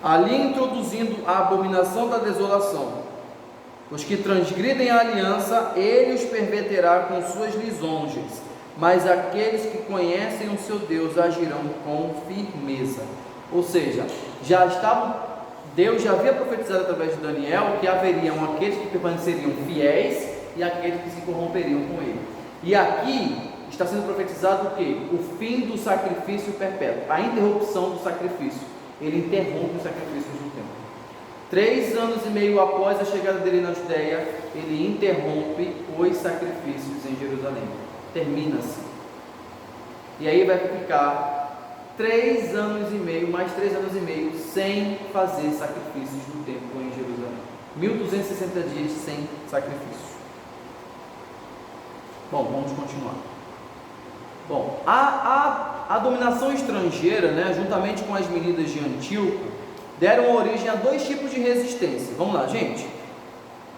ali introduzindo a abominação da desolação. Os que transgridem a aliança, ele os perverterá com suas lisonjas, mas aqueles que conhecem o seu Deus agirão com firmeza. Ou seja, Deus já havia profetizado através de Daniel que haveriam aqueles que permaneceriam fiéis e aqueles que se corromperiam com ele. E aqui está sendo profetizado o quê? O fim do sacrifício perpétuo, a interrupção do sacrifício. Ele interrompe os sacrifícios no templo. 3 anos e meio após a chegada dele na Judéia, ele interrompe os sacrifícios em Jerusalém. Termina-se. E aí vai ficar 3 anos e meio, mais 3 anos e meio, sem fazer sacrifícios no templo em Jerusalém. 1260 dias sem sacrifício. Bom, vamos continuar. Bom, a dominação estrangeira, né, juntamente com as medidas de Antíoco, deram origem a 2 tipos de resistência. Vamos lá, gente.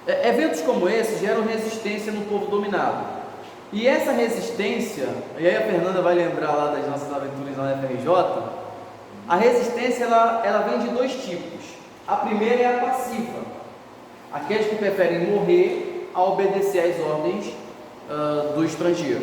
Eventos como esse geram resistência no povo dominado. E essa resistência, e aí a Fernanda vai lembrar lá das nossas aventuras na FRJ, a resistência ela vem de 2 tipos. A primeira é a passiva. Aqueles que preferem morrer a obedecer às ordens do estrangeiro.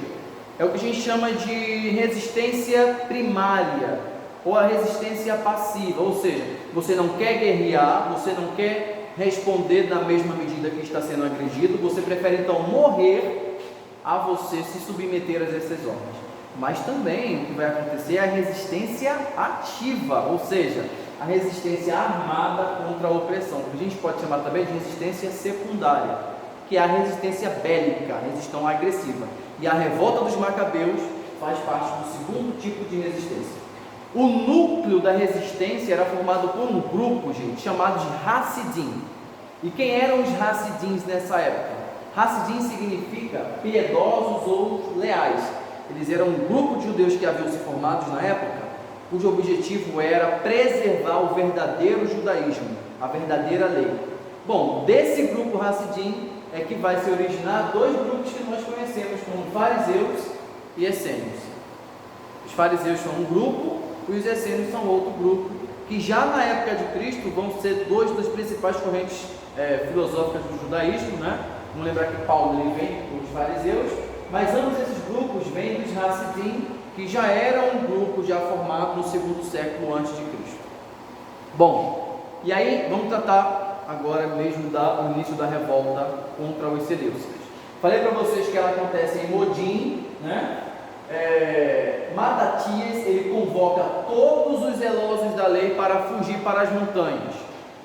É o que a gente chama de resistência primária, ou a resistência passiva, ou seja, você não quer guerrear, você não quer responder na mesma medida que está sendo agredido, você prefere então morrer a você se submeter a essas ordens. Mas também o que vai acontecer é a resistência ativa, ou seja, a resistência armada contra a opressão, que a gente pode chamar também de resistência secundária, que é a resistência bélica, a resistência agressiva. E a revolta dos macabeus faz parte do segundo tipo de resistência. O núcleo da resistência era formado por um grupo, gente, chamado de Hassidim. E quem eram os Hassidins nessa época? Hassidim significa piedosos ou leais. Eles eram um grupo de judeus que haviam se formado na época, cujo objetivo era preservar o verdadeiro judaísmo, a verdadeira lei. Bom, desse grupo Hassidim é que vai se originar dois grupos que nós conhecemos como fariseus e essênios. Os fariseus são um grupo e os essênios são outro grupo, que já na época de Cristo vão ser dois das principais correntes filosóficas do judaísmo, né? Vamos lembrar que Paulo ele vem dos fariseus, mas ambos esses grupos vêm dos Hassidim, que já eram um grupo já formado no segundo século antes de Cristo. Bom, e aí vamos tratar agora mesmo do início da revolta contra os Seleucidas. Falei para vocês que ela acontece em Modim, né? Matatias, ele convoca todos os zelosos da lei para fugir para as montanhas.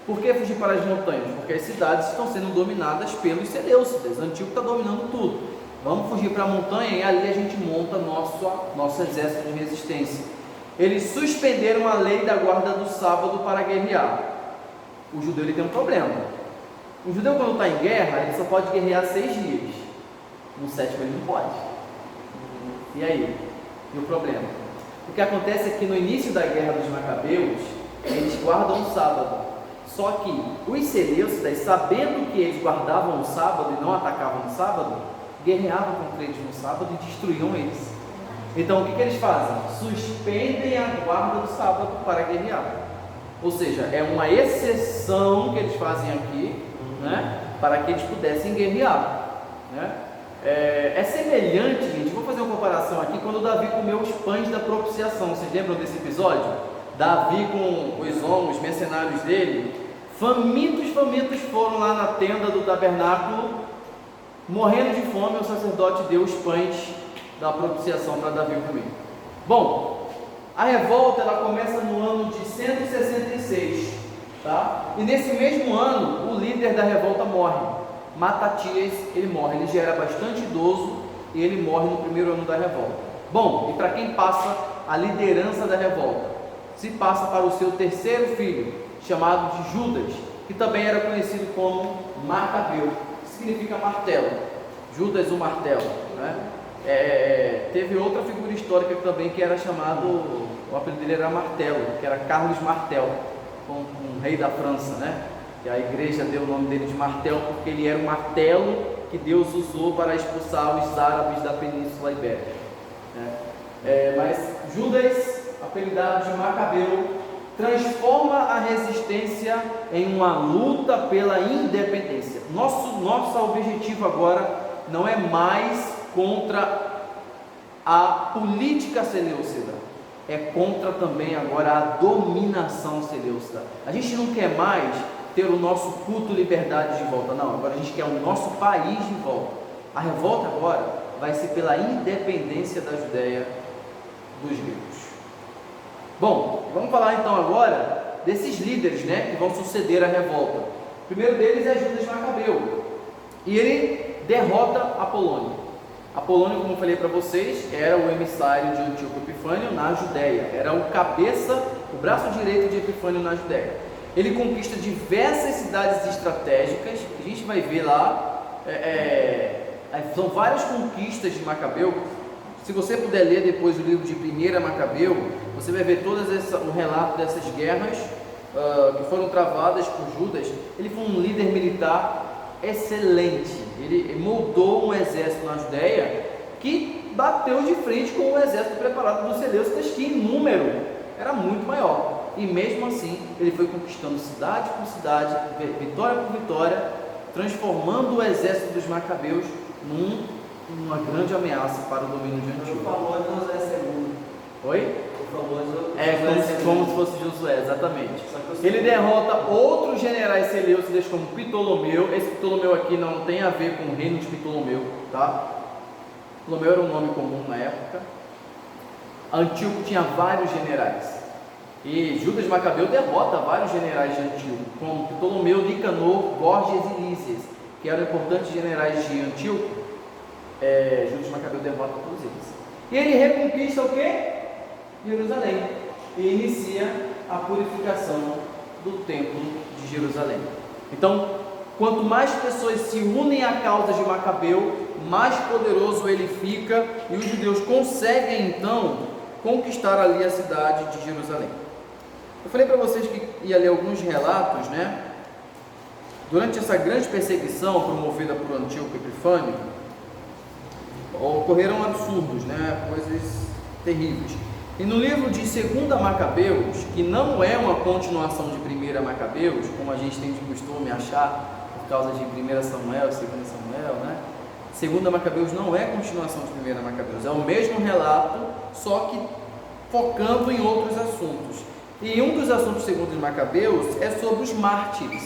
Por que fugir para as montanhas? Porque as cidades estão sendo dominadas pelos Seleucidas, o antigo está dominando tudo. Vamos fugir para a montanha e ali a gente monta nosso exército de resistência. Eles suspenderam a lei da guarda do sábado para guerrear. O judeu ele tem um problema. O judeu, quando está em guerra, ele só pode guerrear 6 dias. No 7º ele não pode. E aí? E o problema? O que acontece é que no início da guerra dos macabeus, eles guardam o sábado. Só que os Seleucidas, sabendo que eles guardavam o sábado e não atacavam no sábado, guerreavam contra eles no sábado e destruíam eles. Então o que eles fazem? Suspendem a guarda do sábado para guerrear. Ou seja, é uma exceção que eles fazem aqui, né, para que eles pudessem guerrear, né? É semelhante, gente, vou fazer uma comparação aqui, quando Davi comeu os pães da propiciação. Vocês lembram desse episódio? Davi com os homens, os mercenários dele, famintos foram lá na tenda do tabernáculo, morrendo de fome. O sacerdote deu os pães da propiciação para Davi comer. Bom, a revolta ela começa no ano de 166, tá? E nesse mesmo ano o líder da revolta morre. Matatias, ele morre, ele já era bastante idoso e ele morre no primeiro ano da revolta. Bom, e para quem passa a liderança da revolta? Se passa para o seu terceiro filho, chamado de Judas, que também era conhecido como Macabeu, que significa martelo. Judas o martelo, né? Teve outra figura histórica também que era chamado, o apelido dele era Martelo, que era Carlos Martel, um rei da França, né? E a igreja deu o nome dele de Martel porque ele era o martelo que Deus usou para expulsar os árabes da Península Ibérica, né? Mas Judas, apelidado de Macabeu, transforma a resistência em uma luta pela independência. Nosso objetivo agora não é mais contra a política seleucida, é contra também agora a dominação seleucida. A gente não quer mais ter o nosso culto liberdade de volta, não, agora a gente quer o nosso país de volta. A revolta agora vai ser pela independência da Judéia dos gregos. Bom, vamos falar então agora desses líderes, né, que vão suceder a revolta. O primeiro deles é Judas Macabeu, e ele derrota Apolônio. Apolônio, como eu falei para vocês, era o emissário de Antíoco Epifânio na Judéia, era o cabeça, o braço direito de Epifânio na Judéia. Ele conquista diversas cidades estratégicas, que a gente vai ver lá, são várias conquistas de Macabeu. Se você puder ler depois o livro de 1 Macabeu, você vai ver o relato dessas guerras que foram travadas por Judas. Ele foi um líder militar excelente, ele moldou um exército na Judéia que bateu de frente com o exército preparado dos Seleucidas, que em número era muito maior. E mesmo assim, ele foi conquistando cidade por cidade, vitória por vitória, transformando o exército dos Macabeus numa grande ameaça para o domínio de Antíoco. O famoso Josué II. Oi? O famoso como se fosse Josué, exatamente. Ele derrota outros generais seleucidas como Ptolomeu. Esse Ptolomeu aqui não tem a ver com o reino de Ptolomeu, tá? Ptolomeu era um nome comum na época. Antíoco tinha vários generais. E Judas Macabeu derrota vários generais de Antíoco, como Ptolomeu, Nicanor, Gorgias e Lísias, que eram importantes generais de Antíoco. Judas Macabeu derrota todos eles. E ele reconquista o quê? Jerusalém. E inicia a purificação do templo de Jerusalém. Então, quanto mais pessoas se unem à causa de Macabeu, mais poderoso ele fica, e os judeus conseguem então conquistar ali a cidade de Jerusalém. Eu falei para vocês que ia ler alguns relatos, né? Durante essa grande perseguição promovida por Antíoco Epifânio, ocorreram absurdos, né? Coisas terríveis. E no livro de 2 Macabeus, que não é uma continuação de 1 Macabeus, como a gente tem de costume achar por causa de 1 Samuel e 2 Samuel, né? 2 Macabeus não é continuação de 1 Macabeus, é o mesmo relato, só que focando em outros assuntos. E um dos assuntos, segundo os Macabeus, é sobre os mártires.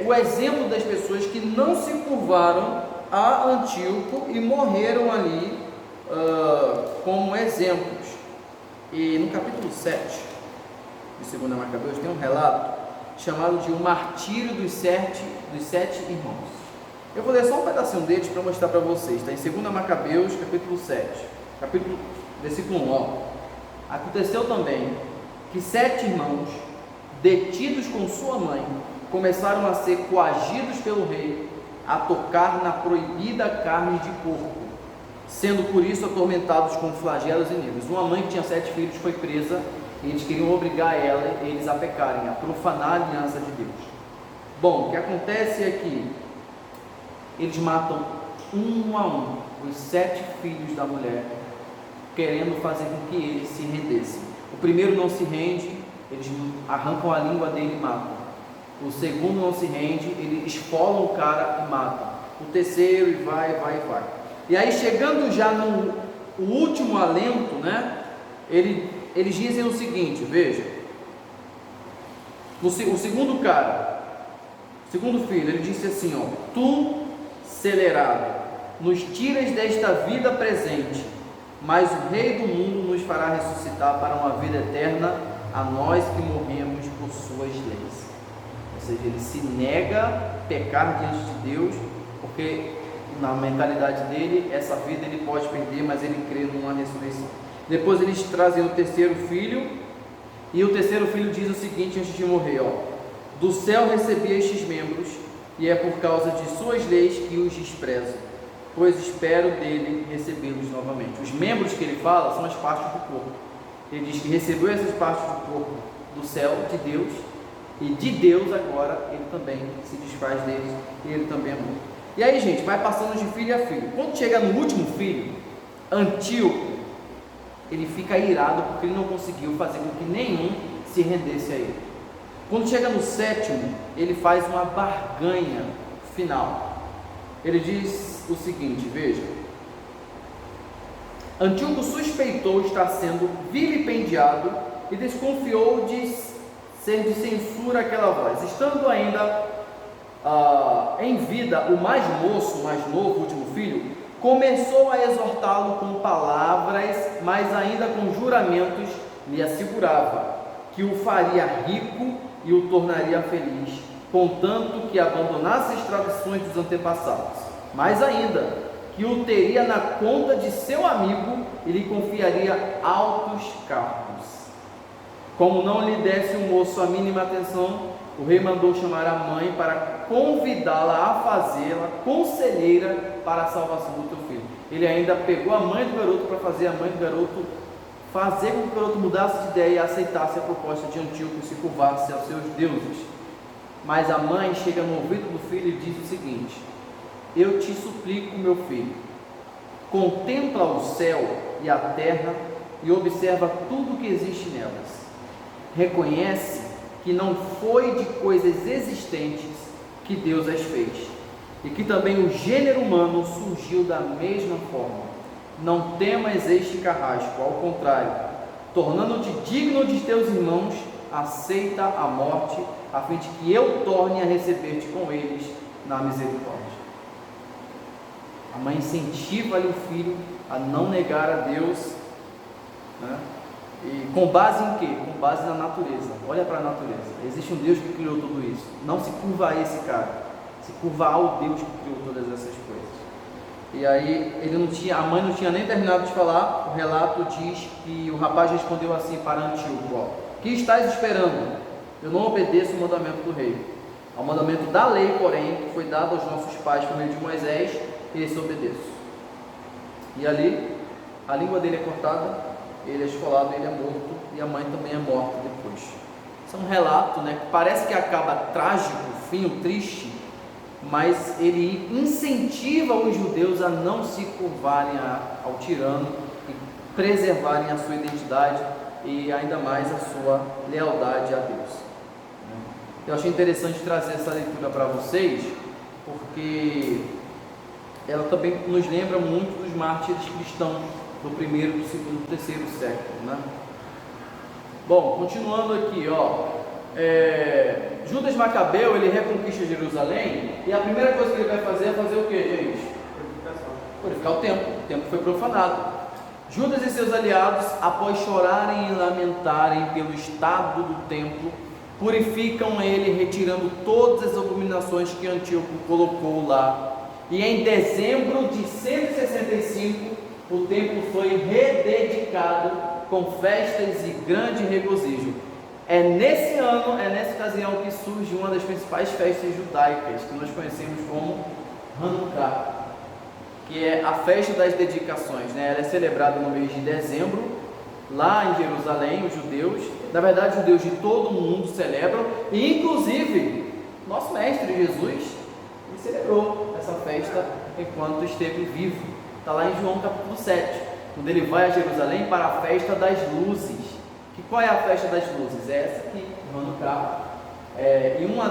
O exemplo das pessoas que não se curvaram a Antíoco e morreram ali como exemplos. E no capítulo 7 de 2 Macabeus tem um relato chamado de o martírio dos sete irmãos. Eu vou ler só um pedacinho deles para mostrar para vocês. Está em 2 Macabeus, capítulo 7, versículo 1. Aconteceu também que 7 irmãos, detidos com sua mãe, começaram a ser coagidos pelo rei a tocar na proibida carne de porco, sendo por isso atormentados com flagelos e níveis. Uma mãe que tinha 7 filhos foi presa e eles queriam obrigar eles a pecarem, a profanar a aliança de Deus. Bom, o que acontece é que eles matam um a um os 7 filhos da mulher, querendo fazer com que eles se rendessem. O primeiro não se rende, eles arrancam a língua dele e matam. O segundo não se rende, eles esfolam o cara e matam. O terceiro, e vai. E aí, chegando já no último alento, né? Eles dizem o seguinte, veja. O segundo cara, o segundo filho, ele disse assim, ó: tu, celerado, nos tiras desta vida presente, mas o Rei do mundo nos fará ressuscitar para uma vida eterna, a nós que morremos por suas leis. Ou seja, ele se nega a pecar diante de Deus, porque na mentalidade dele, essa vida ele pode perder, mas ele crê numa ressurreição. Depois eles trazem o terceiro filho, e o terceiro filho diz o seguinte antes de morrer, ó: do céu recebi estes membros, e é por causa de suas leis que os desprezo, pois espero dele recebê-los novamente. Os membros que ele fala são as partes do corpo. Ele diz que recebeu essas partes do corpo do céu, de Deus, e de Deus agora ele também se desfaz deles, e ele também é morto. E aí, gente, vai passando de filho a filho. Quando chega no último filho, Antíoco, ele fica irado porque ele não conseguiu fazer com que nenhum se rendesse a ele. Quando chega no sétimo, ele faz uma barganha final. Ele diz o seguinte, veja: Antíoco suspeitou estar sendo vilipendiado e desconfiou de ser de censura aquela voz. Estando ainda em vida, o mais moço, o mais novo, o último filho, começou a exortá-lo com palavras, mas ainda com juramentos, lhe assegurava que o faria rico e o tornaria feliz, contanto que abandonasse as tradições dos antepassados, mas ainda que o teria na conta de seu amigo e lhe confiaria altos cargos. Como não lhe desse o moço a mínima atenção, o rei mandou chamar a mãe para convidá-la a fazê-la conselheira para a salvação do teu filho. Ele ainda pegou a mãe do garoto para fazer a mãe do garoto fazer com que o garoto mudasse de ideia e aceitasse a proposta de Antíoco e se curvasse aos seus deuses. Mas a mãe chega no ouvido do filho e diz o seguinte: eu te suplico, meu filho, contempla o céu e a terra e observa tudo que existe nelas. Reconhece que não foi de coisas existentes que Deus as fez, e que também o gênero humano surgiu da mesma forma. Não temas este carrasco, ao contrário, tornando-te digno de teus irmãos, aceita a morte, a fim de que eu torne a receber-te com eles na misericórdia. A mãe incentiva ali o filho a não negar a Deus, né? E com base em quê? Com base na natureza. Olha para a natureza. Existe um Deus que criou tudo isso. Não se curva a esse cara, se curva ao Deus que criou todas essas coisas. E aí a mãe não tinha nem terminado de falar. O relato diz que o rapaz respondeu assim para Antíoco: que estás esperando? Eu não obedeço o mandamento do rei. Ao mandamento da lei, porém, que foi dado aos nossos pais por meio de Moisés, esse obedeço. E ali, a língua dele é cortada, ele é esfolado, ele é morto, e a mãe também é morta depois. Isso é um relato, né, que parece que acaba trágico, fim triste, mas ele incentiva os judeus a não se curvarem ao tirano e preservarem a sua identidade e ainda mais a sua lealdade a Deus. Eu achei interessante trazer essa leitura para vocês, porque ela também nos lembra muito dos mártires cristãos do primeiro, do segundo, do terceiro século, né? Bom, continuando aqui, Judas Macabeu, ele reconquista Jerusalém, e a primeira coisa que ele vai fazer é fazer o que, gente? Purificar o templo foi profanado. Judas e seus aliados, após chorarem e lamentarem pelo estado do templo, purificam ele, retirando todas as abominações que Antíoco colocou lá. E em dezembro de 165, o templo foi rededicado com festas e grande regozijo. É nessa ocasião que surge uma das principais festas judaicas, que nós conhecemos como Hanukkah, que é a festa das dedicações, né? Ela é celebrada no mês de dezembro, lá em Jerusalém. Os judeus, na verdade os judeus de todo o mundo celebram, e inclusive nosso mestre Jesus, ele celebrou essa festa enquanto esteve vivo. Está lá em João capítulo 7, quando ele vai a Jerusalém para a festa das luzes. Que qual é a festa das luzes? É essa aqui, Hanukkah. E uma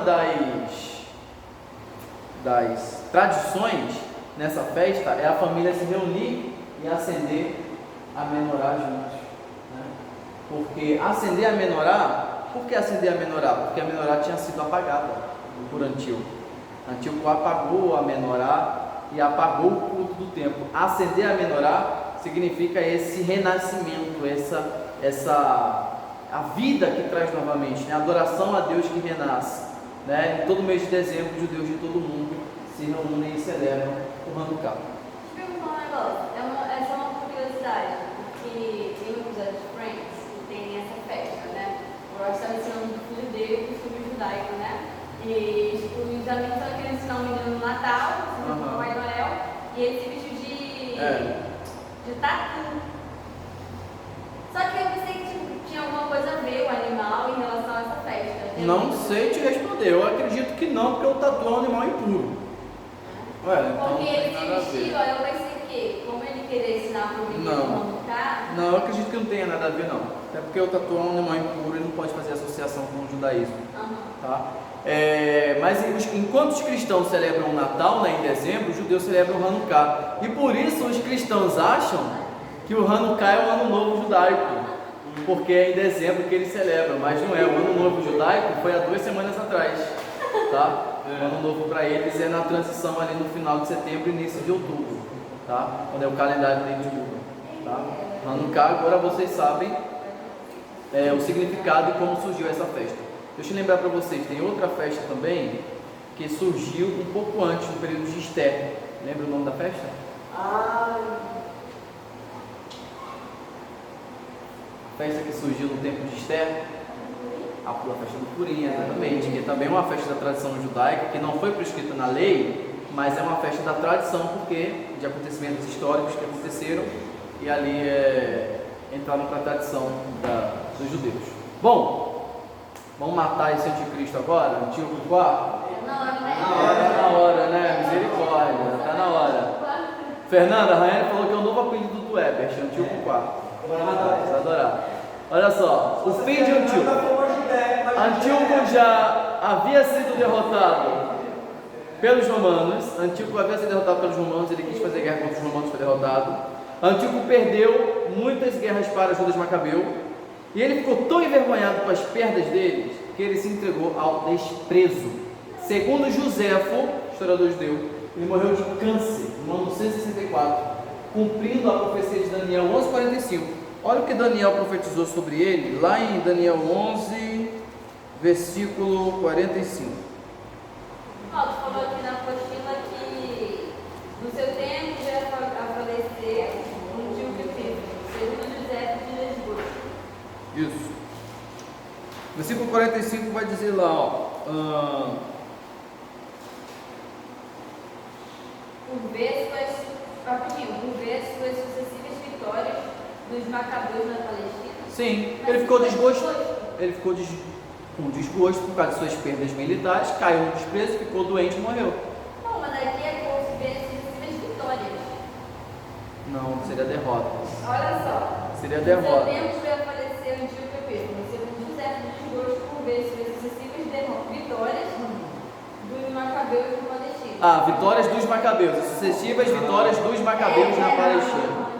das tradições nessa festa é a família se reunir e acender a menorá juntos, né? Porque acender a menorá, por que acender a menorá? Porque a menorá tinha sido apagada por Antíoco. Antíoco apagou a menorá e apagou o culto do templo. Acender a menorá significa esse renascimento, a vida que traz novamente, né? A adoração a Deus que renasce, né? Em todo mês de dezembro, os judeus de todo mundo se reúnem e celebram o Hanukkah. Deixa eu perguntar um negócio, é só uma curiosidade, porque tem um episódio de Friends que tem essa festa, né? O Ross estava ensinando o filho dele o costume judaico, né? E os amigos estavam querendo ensinar o menino no Natal, o Papai Noel, e ele se vestiu de tatu. Só que eu pensei que tinha alguma coisa a ver o animal em relação a essa festa. Não sei te responder, eu acredito que não, porque o tatu é um animal impuro. Então porque ele se vestiu, aí eu pensei que, como ele queria ensinar para o menino Hanukkah... Não, eu acredito que não tenha nada a ver, não. Até porque o tatu é um animal impuro e não pode fazer associação com o judaísmo. Tá? Mas enquanto os cristãos celebram o Natal, né, em dezembro, os judeus celebram o Hanukkah. E por isso os cristãos acham que o Hanukkah é o ano novo judaico, porque é em dezembro que eles celebram, mas não é. O ano novo judaico foi há 2 semanas atrás, tá? O ano novo para eles é na transição ali no final de setembro e início de outubro, tá? Quando é o calendário de Juda, tá? Hanukkah, agora vocês sabem o significado e como surgiu essa festa. Deixa eu lembrar para vocês, tem outra festa também que surgiu um pouco antes, no período de Esther. Lembra o nome da festa? Festa que surgiu no tempo de Esther, a festa do Purim, exatamente, que também é uma festa da tradição judaica, que não foi prescrita na lei, mas é uma festa da tradição, porque de acontecimentos históricos que aconteceram e ali entraram para a tradição dos judeus. Bom, vamos matar esse anticristo agora, Antíoco IV? Está na hora, né? Misericórdia, está na hora. Fernanda, a Raiane falou que é o novo apelido do Ebert, Antíoco IV. Vai adorar. Olha só, o fim de Antíoco. Antíoco já havia sido derrotado pelos romanos. Antíoco havia sido derrotado pelos romanos, ele quis fazer guerra contra os romanos, foi derrotado. Antíoco perdeu muitas guerras para Judas Macabeu, e ele ficou tão envergonhado com as perdas deles, que ele se entregou ao desprezo. Segundo Joséfo, historiador judeu, Ele morreu de câncer no ano 164, cumprindo a profecia de Daniel 11:45. Olha o que Daniel profetizou sobre ele, lá em Daniel 11, versículo 45. Ó, tu falou aqui na apostila que no seu tempo já a falecer um tio que teve, segundo José de Lisboa. Isso. Versículo 45 vai dizer lá, ó. Por ver suas sucessivas vitórias dos macabeus na Palestina. Sim, ele ficou desgosto. Ele ficou com desgosto por causa de suas perdas militares, caiu no desprezo, ficou doente e morreu. Não, mas aqui é por ver sucessivas vitórias. Não, seria derrota. Olha só. Seria No derrota. seu tempo já faleceu o tio Pedro, segundo José de desgosto por ver suas sucessivas vitórias dos macabeus na Palestina. Ah, vitórias dos macabeus, sucessivas vitórias dos macabeus na Palestina.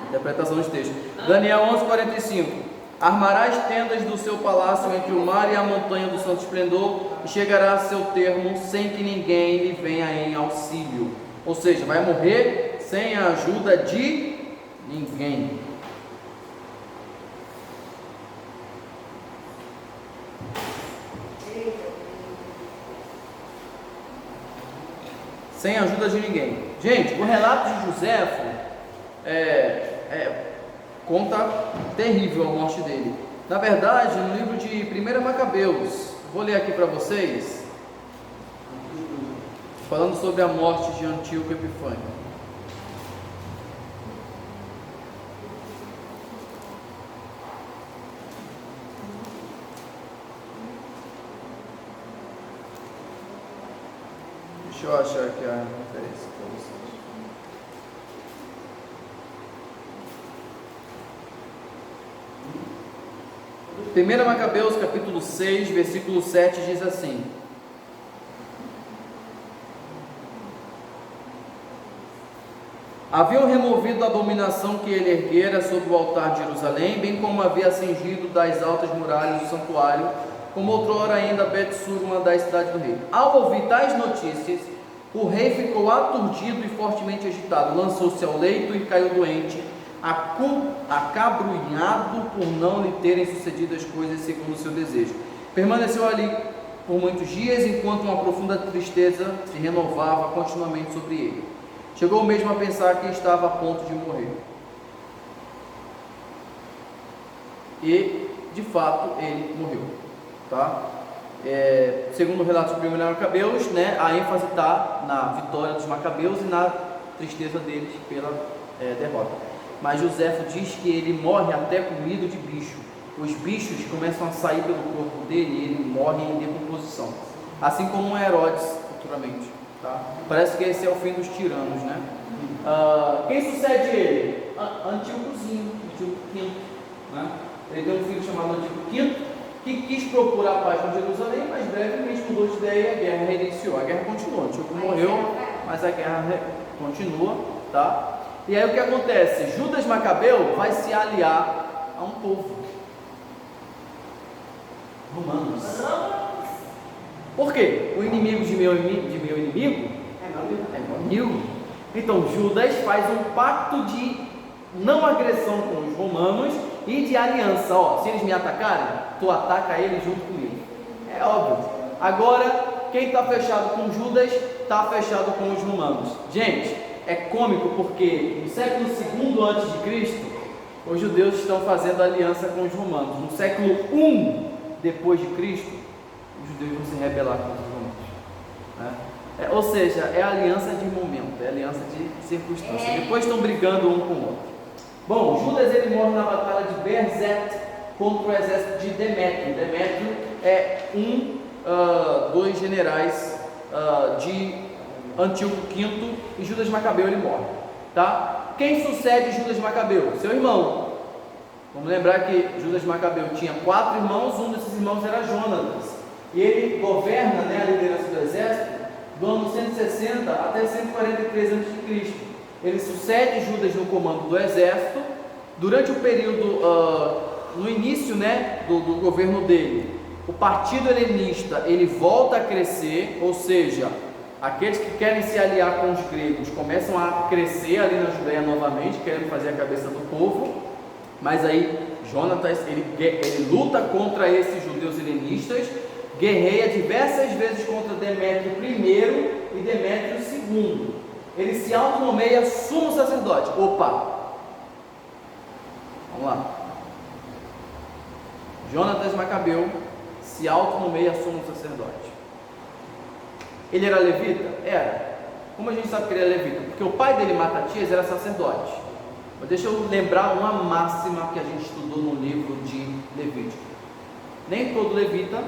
Interpretação dos textos. Daniel 11:45. Armarás tendas do seu palácio entre o mar e a montanha do santo esplendor, e chegará a seu termo sem que ninguém lhe venha em auxílio. Ou seja, vai morrer sem a ajuda de ninguém. Sem a ajuda de ninguém. Gente, o relato de Joséfo conta terrível a morte dele. Na verdade, no livro de 1 Macabeus, vou ler aqui para vocês, falando sobre a morte de Antíoco Epifânio. Deixa eu achar aqui a referência para vocês. 1 Macabeus capítulo 6, versículo 7 diz assim: haviam removido a abominação que ele erguera sobre o altar de Jerusalém, bem como havia cingido das altas muralhas do santuário, como outrora ainda Bet-sur, uma das cidades do rei. Ao ouvir tais notícias, o rei ficou aturdido e fortemente agitado, lançou-se ao leito e caiu doente, acabrunhado por não lhe terem sucedido as coisas segundo o seu desejo. Permaneceu ali por muitos dias, enquanto uma profunda tristeza se renovava continuamente sobre ele. Chegou mesmo a pensar que estava a ponto de morrer. E, de fato, ele morreu. Tá? Segundo o relato de 1 Macabeus, né, a ênfase está na vitória dos macabeus e na tristeza deles pela derrota. Mas Joséfo diz que ele morre até comido de bicho. Os bichos começam a sair pelo corpo dele e ele morre em decomposição. Assim como Herodes futuramente. Tá? Parece que esse é o fim dos tiranos, né? Quem sucede ele? Antíocozinho, Antíoco V. Né? Ele tem um filho chamado Antíoco V, que quis procurar a paz com Jerusalém, mas brevemente mudou de ideia e a guerra reiniciou. A guerra continuou. Antíoco morreu, mas a guerra continua, tá? E aí o que acontece? Judas Macabeu vai se aliar a um povo, romanos. Por quê? O inimigo de meu inimigo é meu amigo. Então Judas faz um pacto de não agressão com os romanos e de aliança. Ó, se eles me atacarem, tu ataca eles junto comigo. É óbvio. Agora, quem está fechado com Judas, está fechado com os romanos. Gente, é cômico porque no século II a.C., os judeus estão fazendo aliança com os romanos. No século I depois de Cristo, os judeus vão se rebelar contra os romanos. Né? Ou seja, é aliança de momento, é aliança de circunstância. Depois estão brigando um com o outro. Bom, Judas ele morre na batalha de Berzet contra o exército de Demétrio. Demétrio é dos generais de Antíoco V, e Judas Macabeu ele morre, tá? Quem sucede Judas Macabeu? Seu irmão. Vamos lembrar que Judas Macabeu tinha 4 irmãos, um desses irmãos era Jonatas, e ele governa, né, a liderança do exército do ano 160 até 143 a.C. Ele sucede Judas no comando do exército. Durante o período, no início, né, do governo dele, o partido helenista ele volta a crescer, ou seja, Aqueles que querem se aliar com os gregos começam a crescer ali na Judeia novamente, querendo fazer a cabeça do povo. Mas aí Jonatas, ele luta contra esses judeus helenistas, guerreia diversas vezes contra Demétrio I e Demétrio II. Ele se autonomeia sumo sacerdote. Opa! Vamos lá. Jonatas Macabeu se autonomeia sumo sacerdote. Ele era levita? Era. Como a gente sabe que ele era levita? Porque o pai dele, Matatias, era sacerdote. Mas deixa eu lembrar uma máxima que a gente estudou no livro de Levítico. Nem todo levita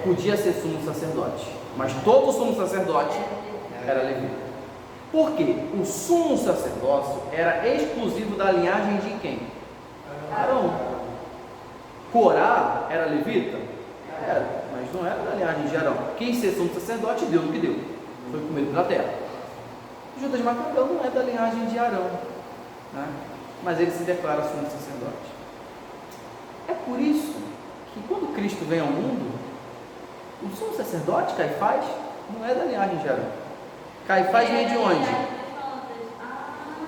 podia ser sumo sacerdote, mas todo sumo sacerdote era levita. Por quê? O sumo sacerdócio era exclusivo da linhagem de quem? Arão. Corá era levita? Era, mas não era da linhagem de Arão. Quem ser sumo sacerdote deu no que deu, foi comido pela terra. Judas Macabeu não é da linhagem de Arão, né? Mas ele se declara sumo sacerdote. É por isso que quando Cristo vem ao mundo, o sumo sacerdote, Caifás, não é da linhagem de Arão. Caifás vem de onde?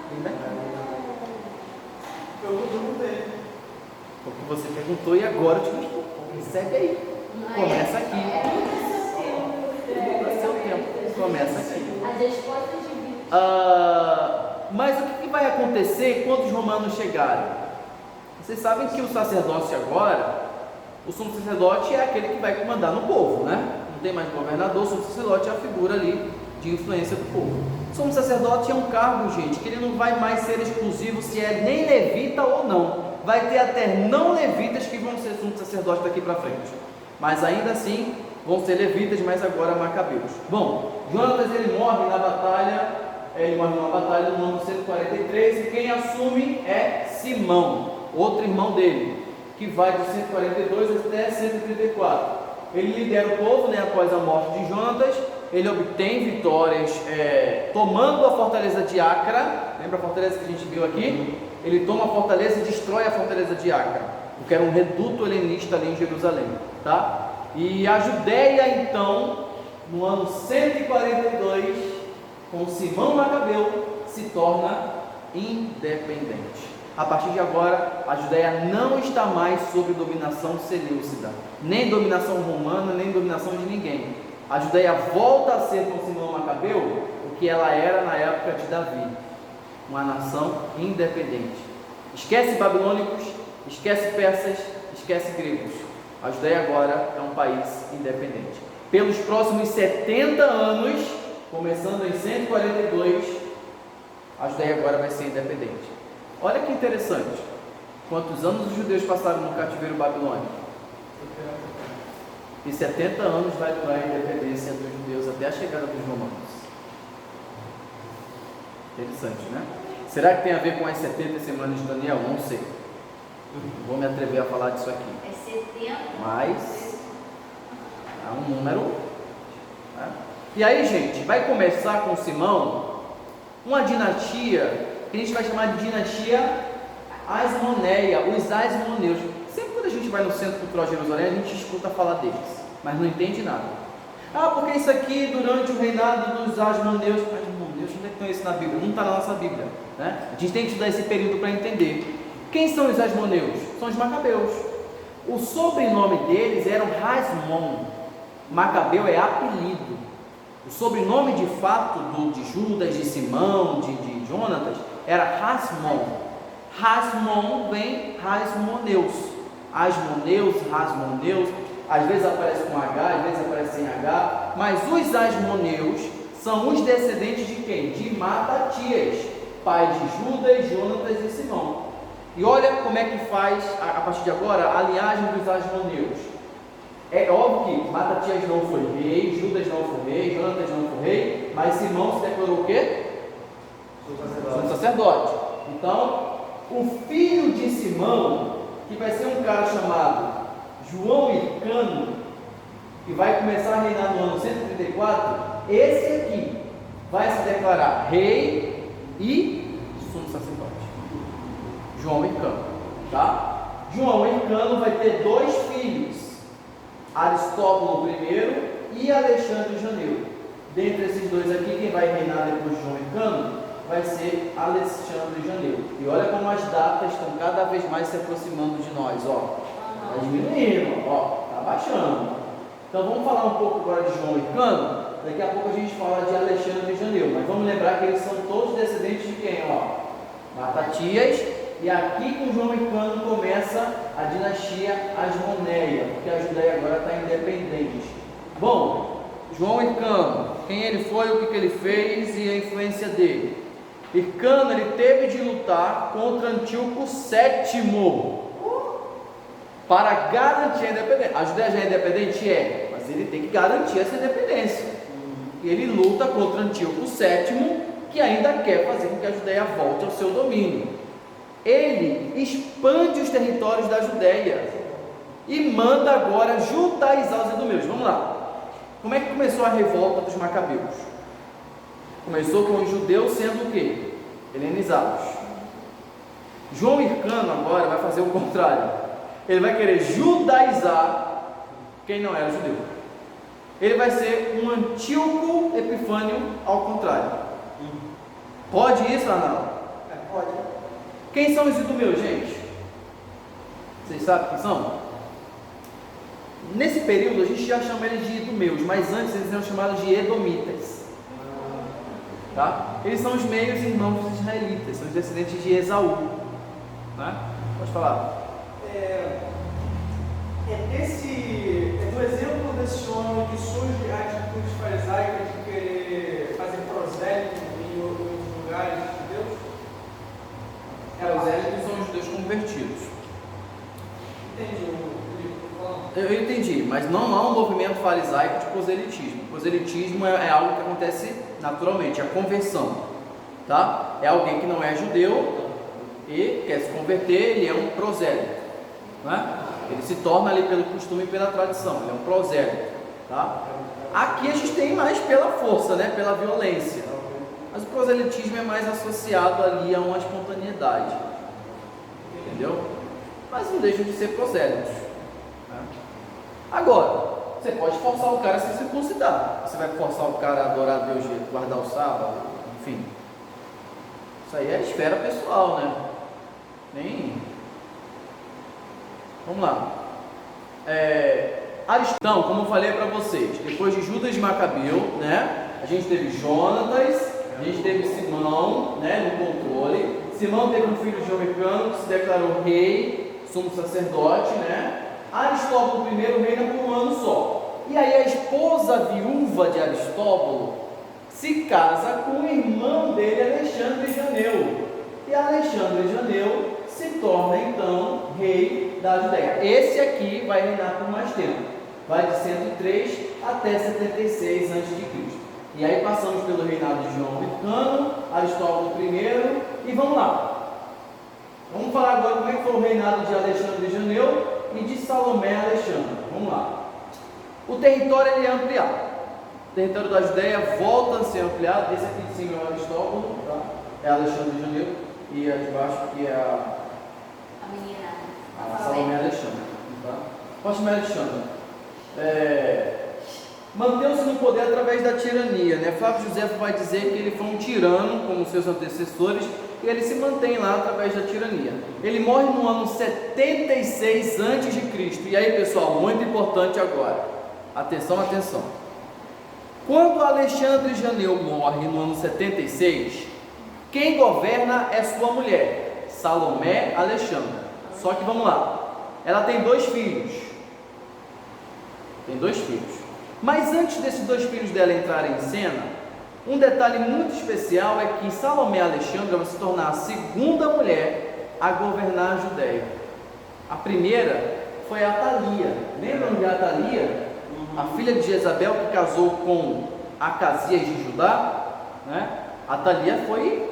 Vem da casa. Eu perguntei. Porque você perguntou e agora eu te respondo. Segue aí. Começa aqui. Vai ser o tempo. Começa aqui. As respostas de vida. Mas o que vai acontecer quando os romanos chegarem? Vocês sabem que o sacerdócio agora, o sumo sacerdote é aquele que vai comandar no povo, né? Não tem mais governador, o sumo sacerdote é a figura ali de influência do povo. O sumo sacerdote é um cargo, gente, que ele não vai mais ser exclusivo se é nem levita ou não. Vai ter até não levitas que vão ser sumo sacerdote daqui para frente. Mas ainda assim vão ser levitas, mas agora macabeus. Bom, Jonatas ele morre na batalha, numa batalha no ano 143, e quem assume é Simão, outro irmão dele, que vai de 142 até 134. Ele lidera o povo, né, após a morte de Jonatas. Ele obtém vitórias tomando a fortaleza de Acra. Lembra a fortaleza que a gente viu aqui? Ele toma a fortaleza e destrói a fortaleza de Acra, porque era um reduto helenista ali em Jerusalém, tá? E a Judéia, então, no ano 142, com Simão Macabeu, se torna independente. A partir de agora, a Judéia não está mais sob dominação seleucida, nem dominação romana, nem dominação de ninguém. A Judéia volta a ser com Simão Macabeu o que ela era na época de Davi, uma nação independente. Esquece babilônicos, esquece persas, esquece gregos. A Judéia agora é um país independente. Pelos próximos 70 anos, começando em 142, a Judéia agora vai ser independente. Olha que interessante. Quantos anos os judeus passaram no cativeiro babilônico? E 70 anos vai durar a independência dos judeus até a chegada dos romanos. Interessante, né? Será que tem a ver com as 70 semanas de Daniel? Não sei. Vou me atrever a falar disso aqui. É 70. Mas é um número. Né? E aí, gente, vai começar com Simão uma dinastia que a gente vai chamar de dinastia Asmoneia, os Asmoneus. Sempre quando a gente vai no Centro Cultural de Jerusalém, a gente escuta falar deles, mas não entende nada. Ah, porque isso aqui durante o reinado dos Asmoneus. Asmoneus, onde é que tem isso na Bíblia? Não está na nossa Bíblia, né? A gente tem que estudar esse período para entender. Quem são os Asmoneus? São os Macabeus. O sobrenome deles era Hasmon. Macabeu é apelido. O sobrenome de fato de Judas, de Simão, de Jonatas era Hasmon. Hasmon vem Hasmoneus. Asmoneus, Hasmoneus, às vezes aparece com H, às vezes aparece sem H, mas os Asmoneus são os descendentes de quem? De Matatias, pai de Judas, Jonatas e Simão. E olha como é que faz, a partir de agora, a linhagem dos Asmoneus. É óbvio que Matatias não foi rei, Judas não foi rei, Jonatas não foi rei, mas Simão se declarou o quê? Sumo sacerdote. Então, o filho de Simão, que vai ser um cara chamado João Hircano, que vai começar a reinar no ano 134, esse aqui vai se declarar rei e sumo sacerdote. João Hircano, tá? João Hircano vai ter dois filhos, Aristóbulo I e Alexandre Janeu. Dentre esses dois aqui, quem vai reinar depois de João Hircano vai ser Alexandre Janeu. E olha como as datas estão cada vez mais se aproximando de nós, ó. Está diminuindo, ó, está baixando. Então vamos falar um pouco agora de João Hircano. Daqui a pouco a gente fala de Alexandre Janeu. Mas vamos lembrar que eles são todos descendentes de quem, ó? Matatias. E aqui com João Hircano começa a dinastia Asmoneia, porque a Judéia agora está independente. Bom, João Hircano, quem ele foi, o que ele fez e a influência dele. Hircano, ele teve de lutar contra Antíoco VII para garantir a independência. A Judéia já é independente? É, mas ele tem que garantir essa independência. E ele luta contra Antíoco VII, que ainda quer fazer com que a Judéia volte ao seu domínio. Ele expande os territórios da Judéia e manda agora judaizar os idumeus. Vamos lá. Como é que começou a revolta dos macabeus? Começou com os judeus sendo o quê? Helenizados. João Hircano agora vai fazer o contrário. Ele vai querer judaizar quem não era judeu. Ele vai ser um Antíoco Epifânio ao contrário. Pode isso, Arnaldo? Pode. Quem são os idumeus, gente? Vocês sabem quem são? Nesse período a gente já chama eles de idumeus, mas antes eles eram chamados de edomitas. Tá? Eles são os meios irmãos dos israelitas, são os descendentes de Esaú. Né? Pode falar. É do exemplo desse homem que surge a atitude farisaica de querer fazer prosélito em outros lugares de Deus? Prosélitos são os judeus convertidos. Entendi. Eu entendi, mas não há um movimento farisaico de proselitismo. Proselitismo é algo que acontece naturalmente, a conversão, tá? É alguém que não é judeu e quer se converter, ele é um prosélito, né? Ele se torna ali pelo costume e pela tradição, ele é um prosélito, tá? Aqui a gente tem mais pela força, né? Pela violência, mas o proselitismo é mais associado ali a uma espontaneidade, entendeu? Mas não deixam de ser prosélitos. Agora, você pode forçar o cara a se circuncidar. Você vai forçar o cara a adorar a Deus, guardar o sábado, enfim. Isso aí é esfera pessoal, né? Vamos lá. Aristão, como eu falei para vocês, depois de Judas de Macabeu, né? A gente teve Jonatas, a gente teve Simão, né? No controle. Simão teve um filho de João Hircano que se declarou rei, sumo sacerdote, né? Aristóbulo I reina por um ano só. E aí a esposa viúva de Aristóbulo se casa com o irmão dele, Alexandre Janeu. E Alexandre Janeu se torna então rei da Judéia. Esse aqui vai reinar por mais tempo. Vai de 103 até 76 a.C. E aí passamos pelo reinado de João Hircano, Aristóbulo I, e vamos lá. Vamos falar agora como é que foi o reinado de Alexandre Janeu e de Salomé Alexandre. Vamos lá. O território ele é ampliado. O território da Judéia volta a ser ampliado. Esse aqui de cima é o Aristóbulo, tá? É Alexandre Janeu. E a de baixo que é A menina. a Salomé Alexandre. Tá? Pode chamar Alexandre. Manteve-se no poder através da tirania, né? Flávio Josefo vai dizer que ele foi um tirano, como seus antecessores, e ele se mantém lá através da tirania. Ele morre no ano 76 a.C. E aí, pessoal, muito importante agora. Atenção, atenção. Quando Alexandre Janeu morre no ano 76, quem governa é sua mulher, Salomé Alexandre. Só que vamos lá. Ela tem 2 filhos. Tem 2 filhos. Mas antes desses 2 filhos dela entrarem em cena, um detalhe muito especial é que Salomé Alexandre vai se tornar a segunda mulher a governar a Judéia. A primeira foi a Atalia. Lembram de Atalia? A filha de Jezabel que casou com Acasias de Judá, né? Atalia foi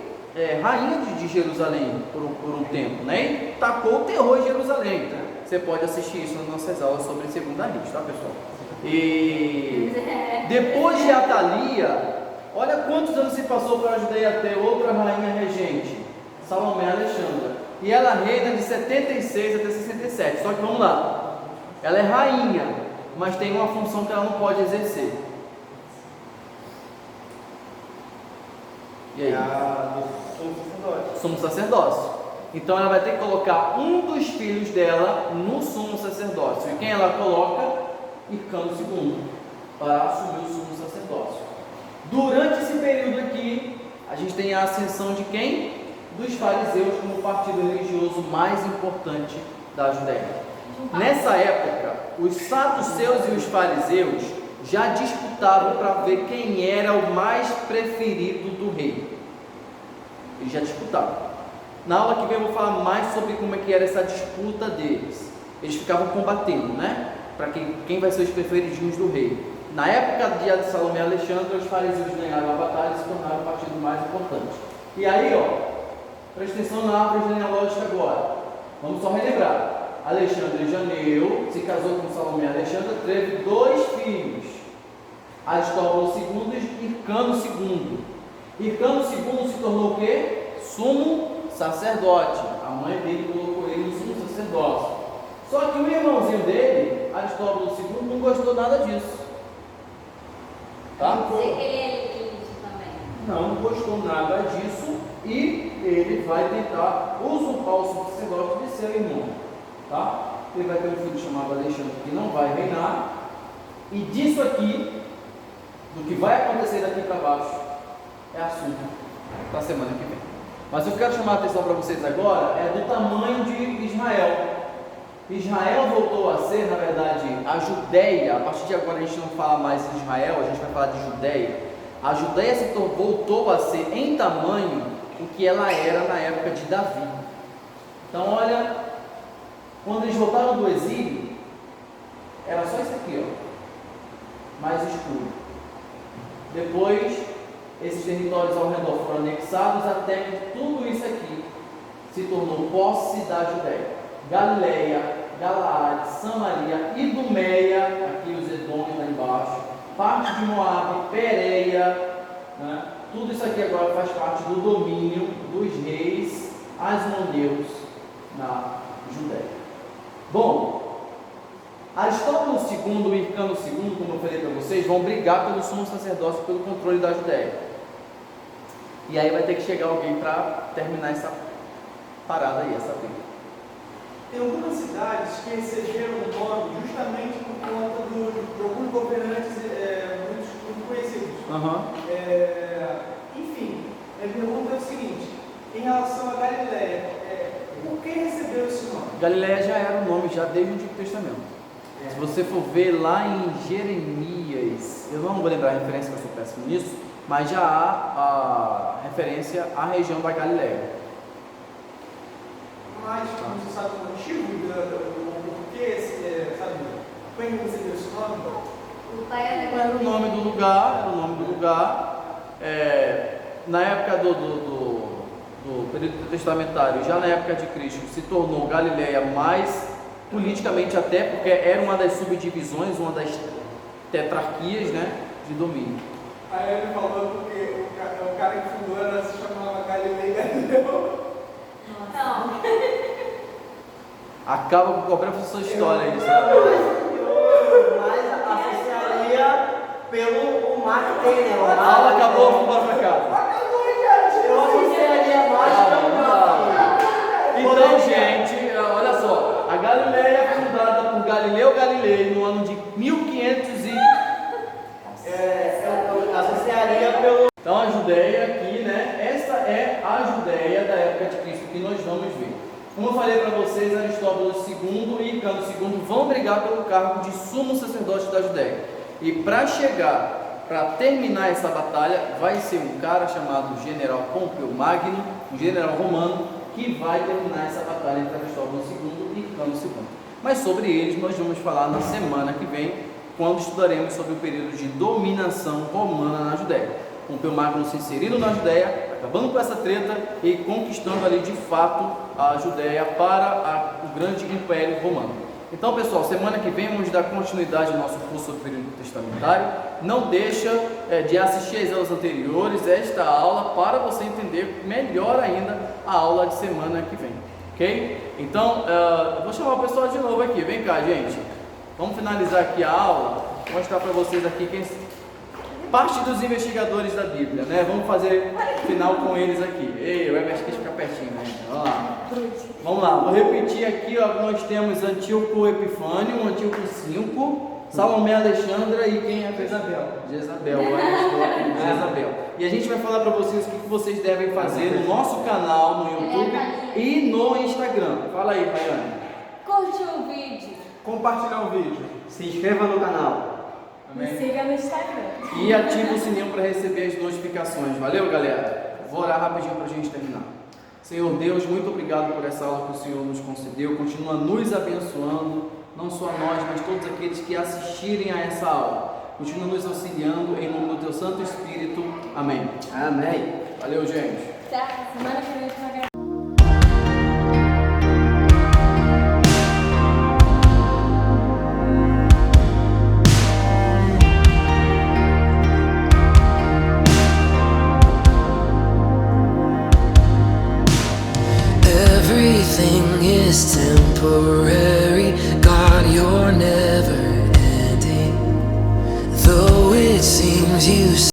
rainha de Jerusalém por um tempo, né? E tacou o terror em Jerusalém. Tá? Você pode assistir isso nas nossas aulas sobre Segunda Reis, tá, pessoal? E depois de Atalia, olha quantos anos se passou para a Judéia ter outra rainha regente, Salomé Alexandra. E ela reina de 76 até 67. Só que vamos lá, ela é rainha, mas tem uma função que ela não pode exercer. E aí? A do sumo sacerdote. Sumo sacerdócio. Então ela vai ter que colocar um dos filhos dela no sumo sacerdócio. E quem ela coloca? Hircano II, para assumir o sumo sacerdócio. Durante esse período aqui, a gente tem a ascensão de quem? Dos fariseus como o partido religioso mais importante da Judéia. Nessa época, os saduceus e os fariseus já disputavam para ver quem era o mais preferido do rei. Eles já disputavam. Na aula que vem eu vou falar mais sobre como é que era essa disputa deles. Eles ficavam combatendo, né? Para quem vai ser os preferidinhos do rei. Na época de Salomé e Alexandre, os fariseus ganharam a batalha e se tornaram o partido mais importante. E aí, presta atenção na árvore genealógica agora. Vamos só relembrar. Alexandre Janeu se casou com Salomé e Alexandre, teve 2 filhos. Aristóbulo II e Hircano II. Hircano II se tornou o quê? Sumo sacerdote. A mãe dele colocou ele no sumo sacerdócio. Só que o irmãozinho dele, Aristóbulo II, não gostou nada disso. Tá? Quer dizer que ele é elite também. Não gostou nada disso e ele vai tentar usurpar o sumo sacerdócio de seu irmão. Tá? Ele vai ter um filho chamado Alexandre que não vai reinar. E disso aqui, do que vai acontecer daqui para baixo, é assunto para a semana que vem. Mas eu quero chamar a atenção para vocês agora é do tamanho de Israel. Israel voltou a ser, na verdade, a Judéia. A partir de agora a gente não fala mais de Israel, a gente vai falar de Judéia. A Judéia voltou a ser em tamanho o que ela era na época de Davi. Então olha, quando eles voltaram do exílio, era só isso aqui, mais escuro. Depois, esses territórios ao redor foram anexados até que tudo isso aqui se tornou posse da Judéia. Galileia, Galaade, Samaria, Idumeia, aqui os Edomes lá embaixo, parte de Moabe, Pérea, né? Tudo isso aqui agora faz parte do domínio dos reis asmoneus na Judéia. Bom, Aristóbulo II e Hircano II, como eu falei para vocês, vão brigar pelo sumo sacerdócio, pelo controle da Judéia. E aí vai ter que chegar alguém para terminar essa parada aí, essa briga. Tem algumas cidades que receberam o nome justamente por conta de alguns governantes muito conhecidos. Enfim, a pergunta é o seguinte: em relação a Galileia, por que recebeu esse nome? Galileia já era o nome já desde o Antigo Testamento. Se você for ver lá em Jeremias, eu não vou lembrar a referência, que eu sou péssimo nisso, mas já há a referência à região da Galileia. Mas você sabe o motivo do porquê, sabe? Quem recebeu esse nome? O pai Era o nome do lugar, na época do período testamentário, já na época de Cristo, se tornou Galileia mais politicamente, até porque era uma das subdivisões, uma das tetrarquias, né, de domínio. Aí ele falou porque o cara que fundou ela se chamava Galileu Galileu. Não. Acaba com qualquer professor de história isso. Mas associaria pelo mar que tem, né? A aula acabou, vamos embora pra casa. Eu associaria mais pelo mar. Então, gente, olha só, a Galileia é fundada por Galileu Galilei no ano de 1500 e... Eu associaria pelo... Então a Judéia aqui, né? Essa é a Judéia da época de Cristo que nós vamos ver. Como eu falei para vocês, Aristóbulo II e Hircano II vão brigar pelo cargo de sumo sacerdote da Judéia. E para terminar essa batalha, vai ser um cara chamado General Pompeu Magno, um general romano, que vai terminar essa batalha entre Aristóbulo II e Hircano II. Mas sobre eles nós vamos falar na semana que vem, quando estudaremos sobre o período de dominação romana na Judéia. Pompeu Magno se inserindo na Judéia, acabando com essa treta e conquistando ali de fato a Judéia para o grande império romano. Então, pessoal, semana que vem vamos dar continuidade ao nosso curso sobre o período testamentário. Não deixa de assistir às aulas anteriores, esta aula, para você entender melhor ainda a aula de semana que vem, ok? Então, eu vou chamar o pessoal de novo aqui, vem cá, gente. Vamos finalizar aqui a aula, vou mostrar para vocês aqui parte dos investigadores da Bíblia, né? Vamos fazer final com eles aqui. Ei, o Herbert quis ficar pertinho, né? Vamos lá. Vamos lá, vou repetir aqui, ó, nós temos Antíoco Epifânio, Antíoco V, Salomé Alexandra e quem é Jezabel. Jezabel, Jezabel. E a gente vai falar para vocês o que vocês devem fazer no nosso canal, no YouTube e no Instagram. Fala aí, Rayane. Curte o vídeo. Compartilhar o vídeo. Se inscreva no canal. Me siga no Instagram. E ativa o sininho para receber as notificações. Valeu, galera? Vou orar rapidinho para a gente terminar. Senhor Deus, muito obrigado por essa aula que o Senhor nos concedeu. Continua nos abençoando, não só nós, mas todos aqueles que assistirem a essa aula. Continua nos auxiliando em nome do Teu Santo Espírito. Amém. Amém. Valeu, gente. Tá, semana que vem vai gravar. Everything is temporary, God, you're never ending. Though it seems you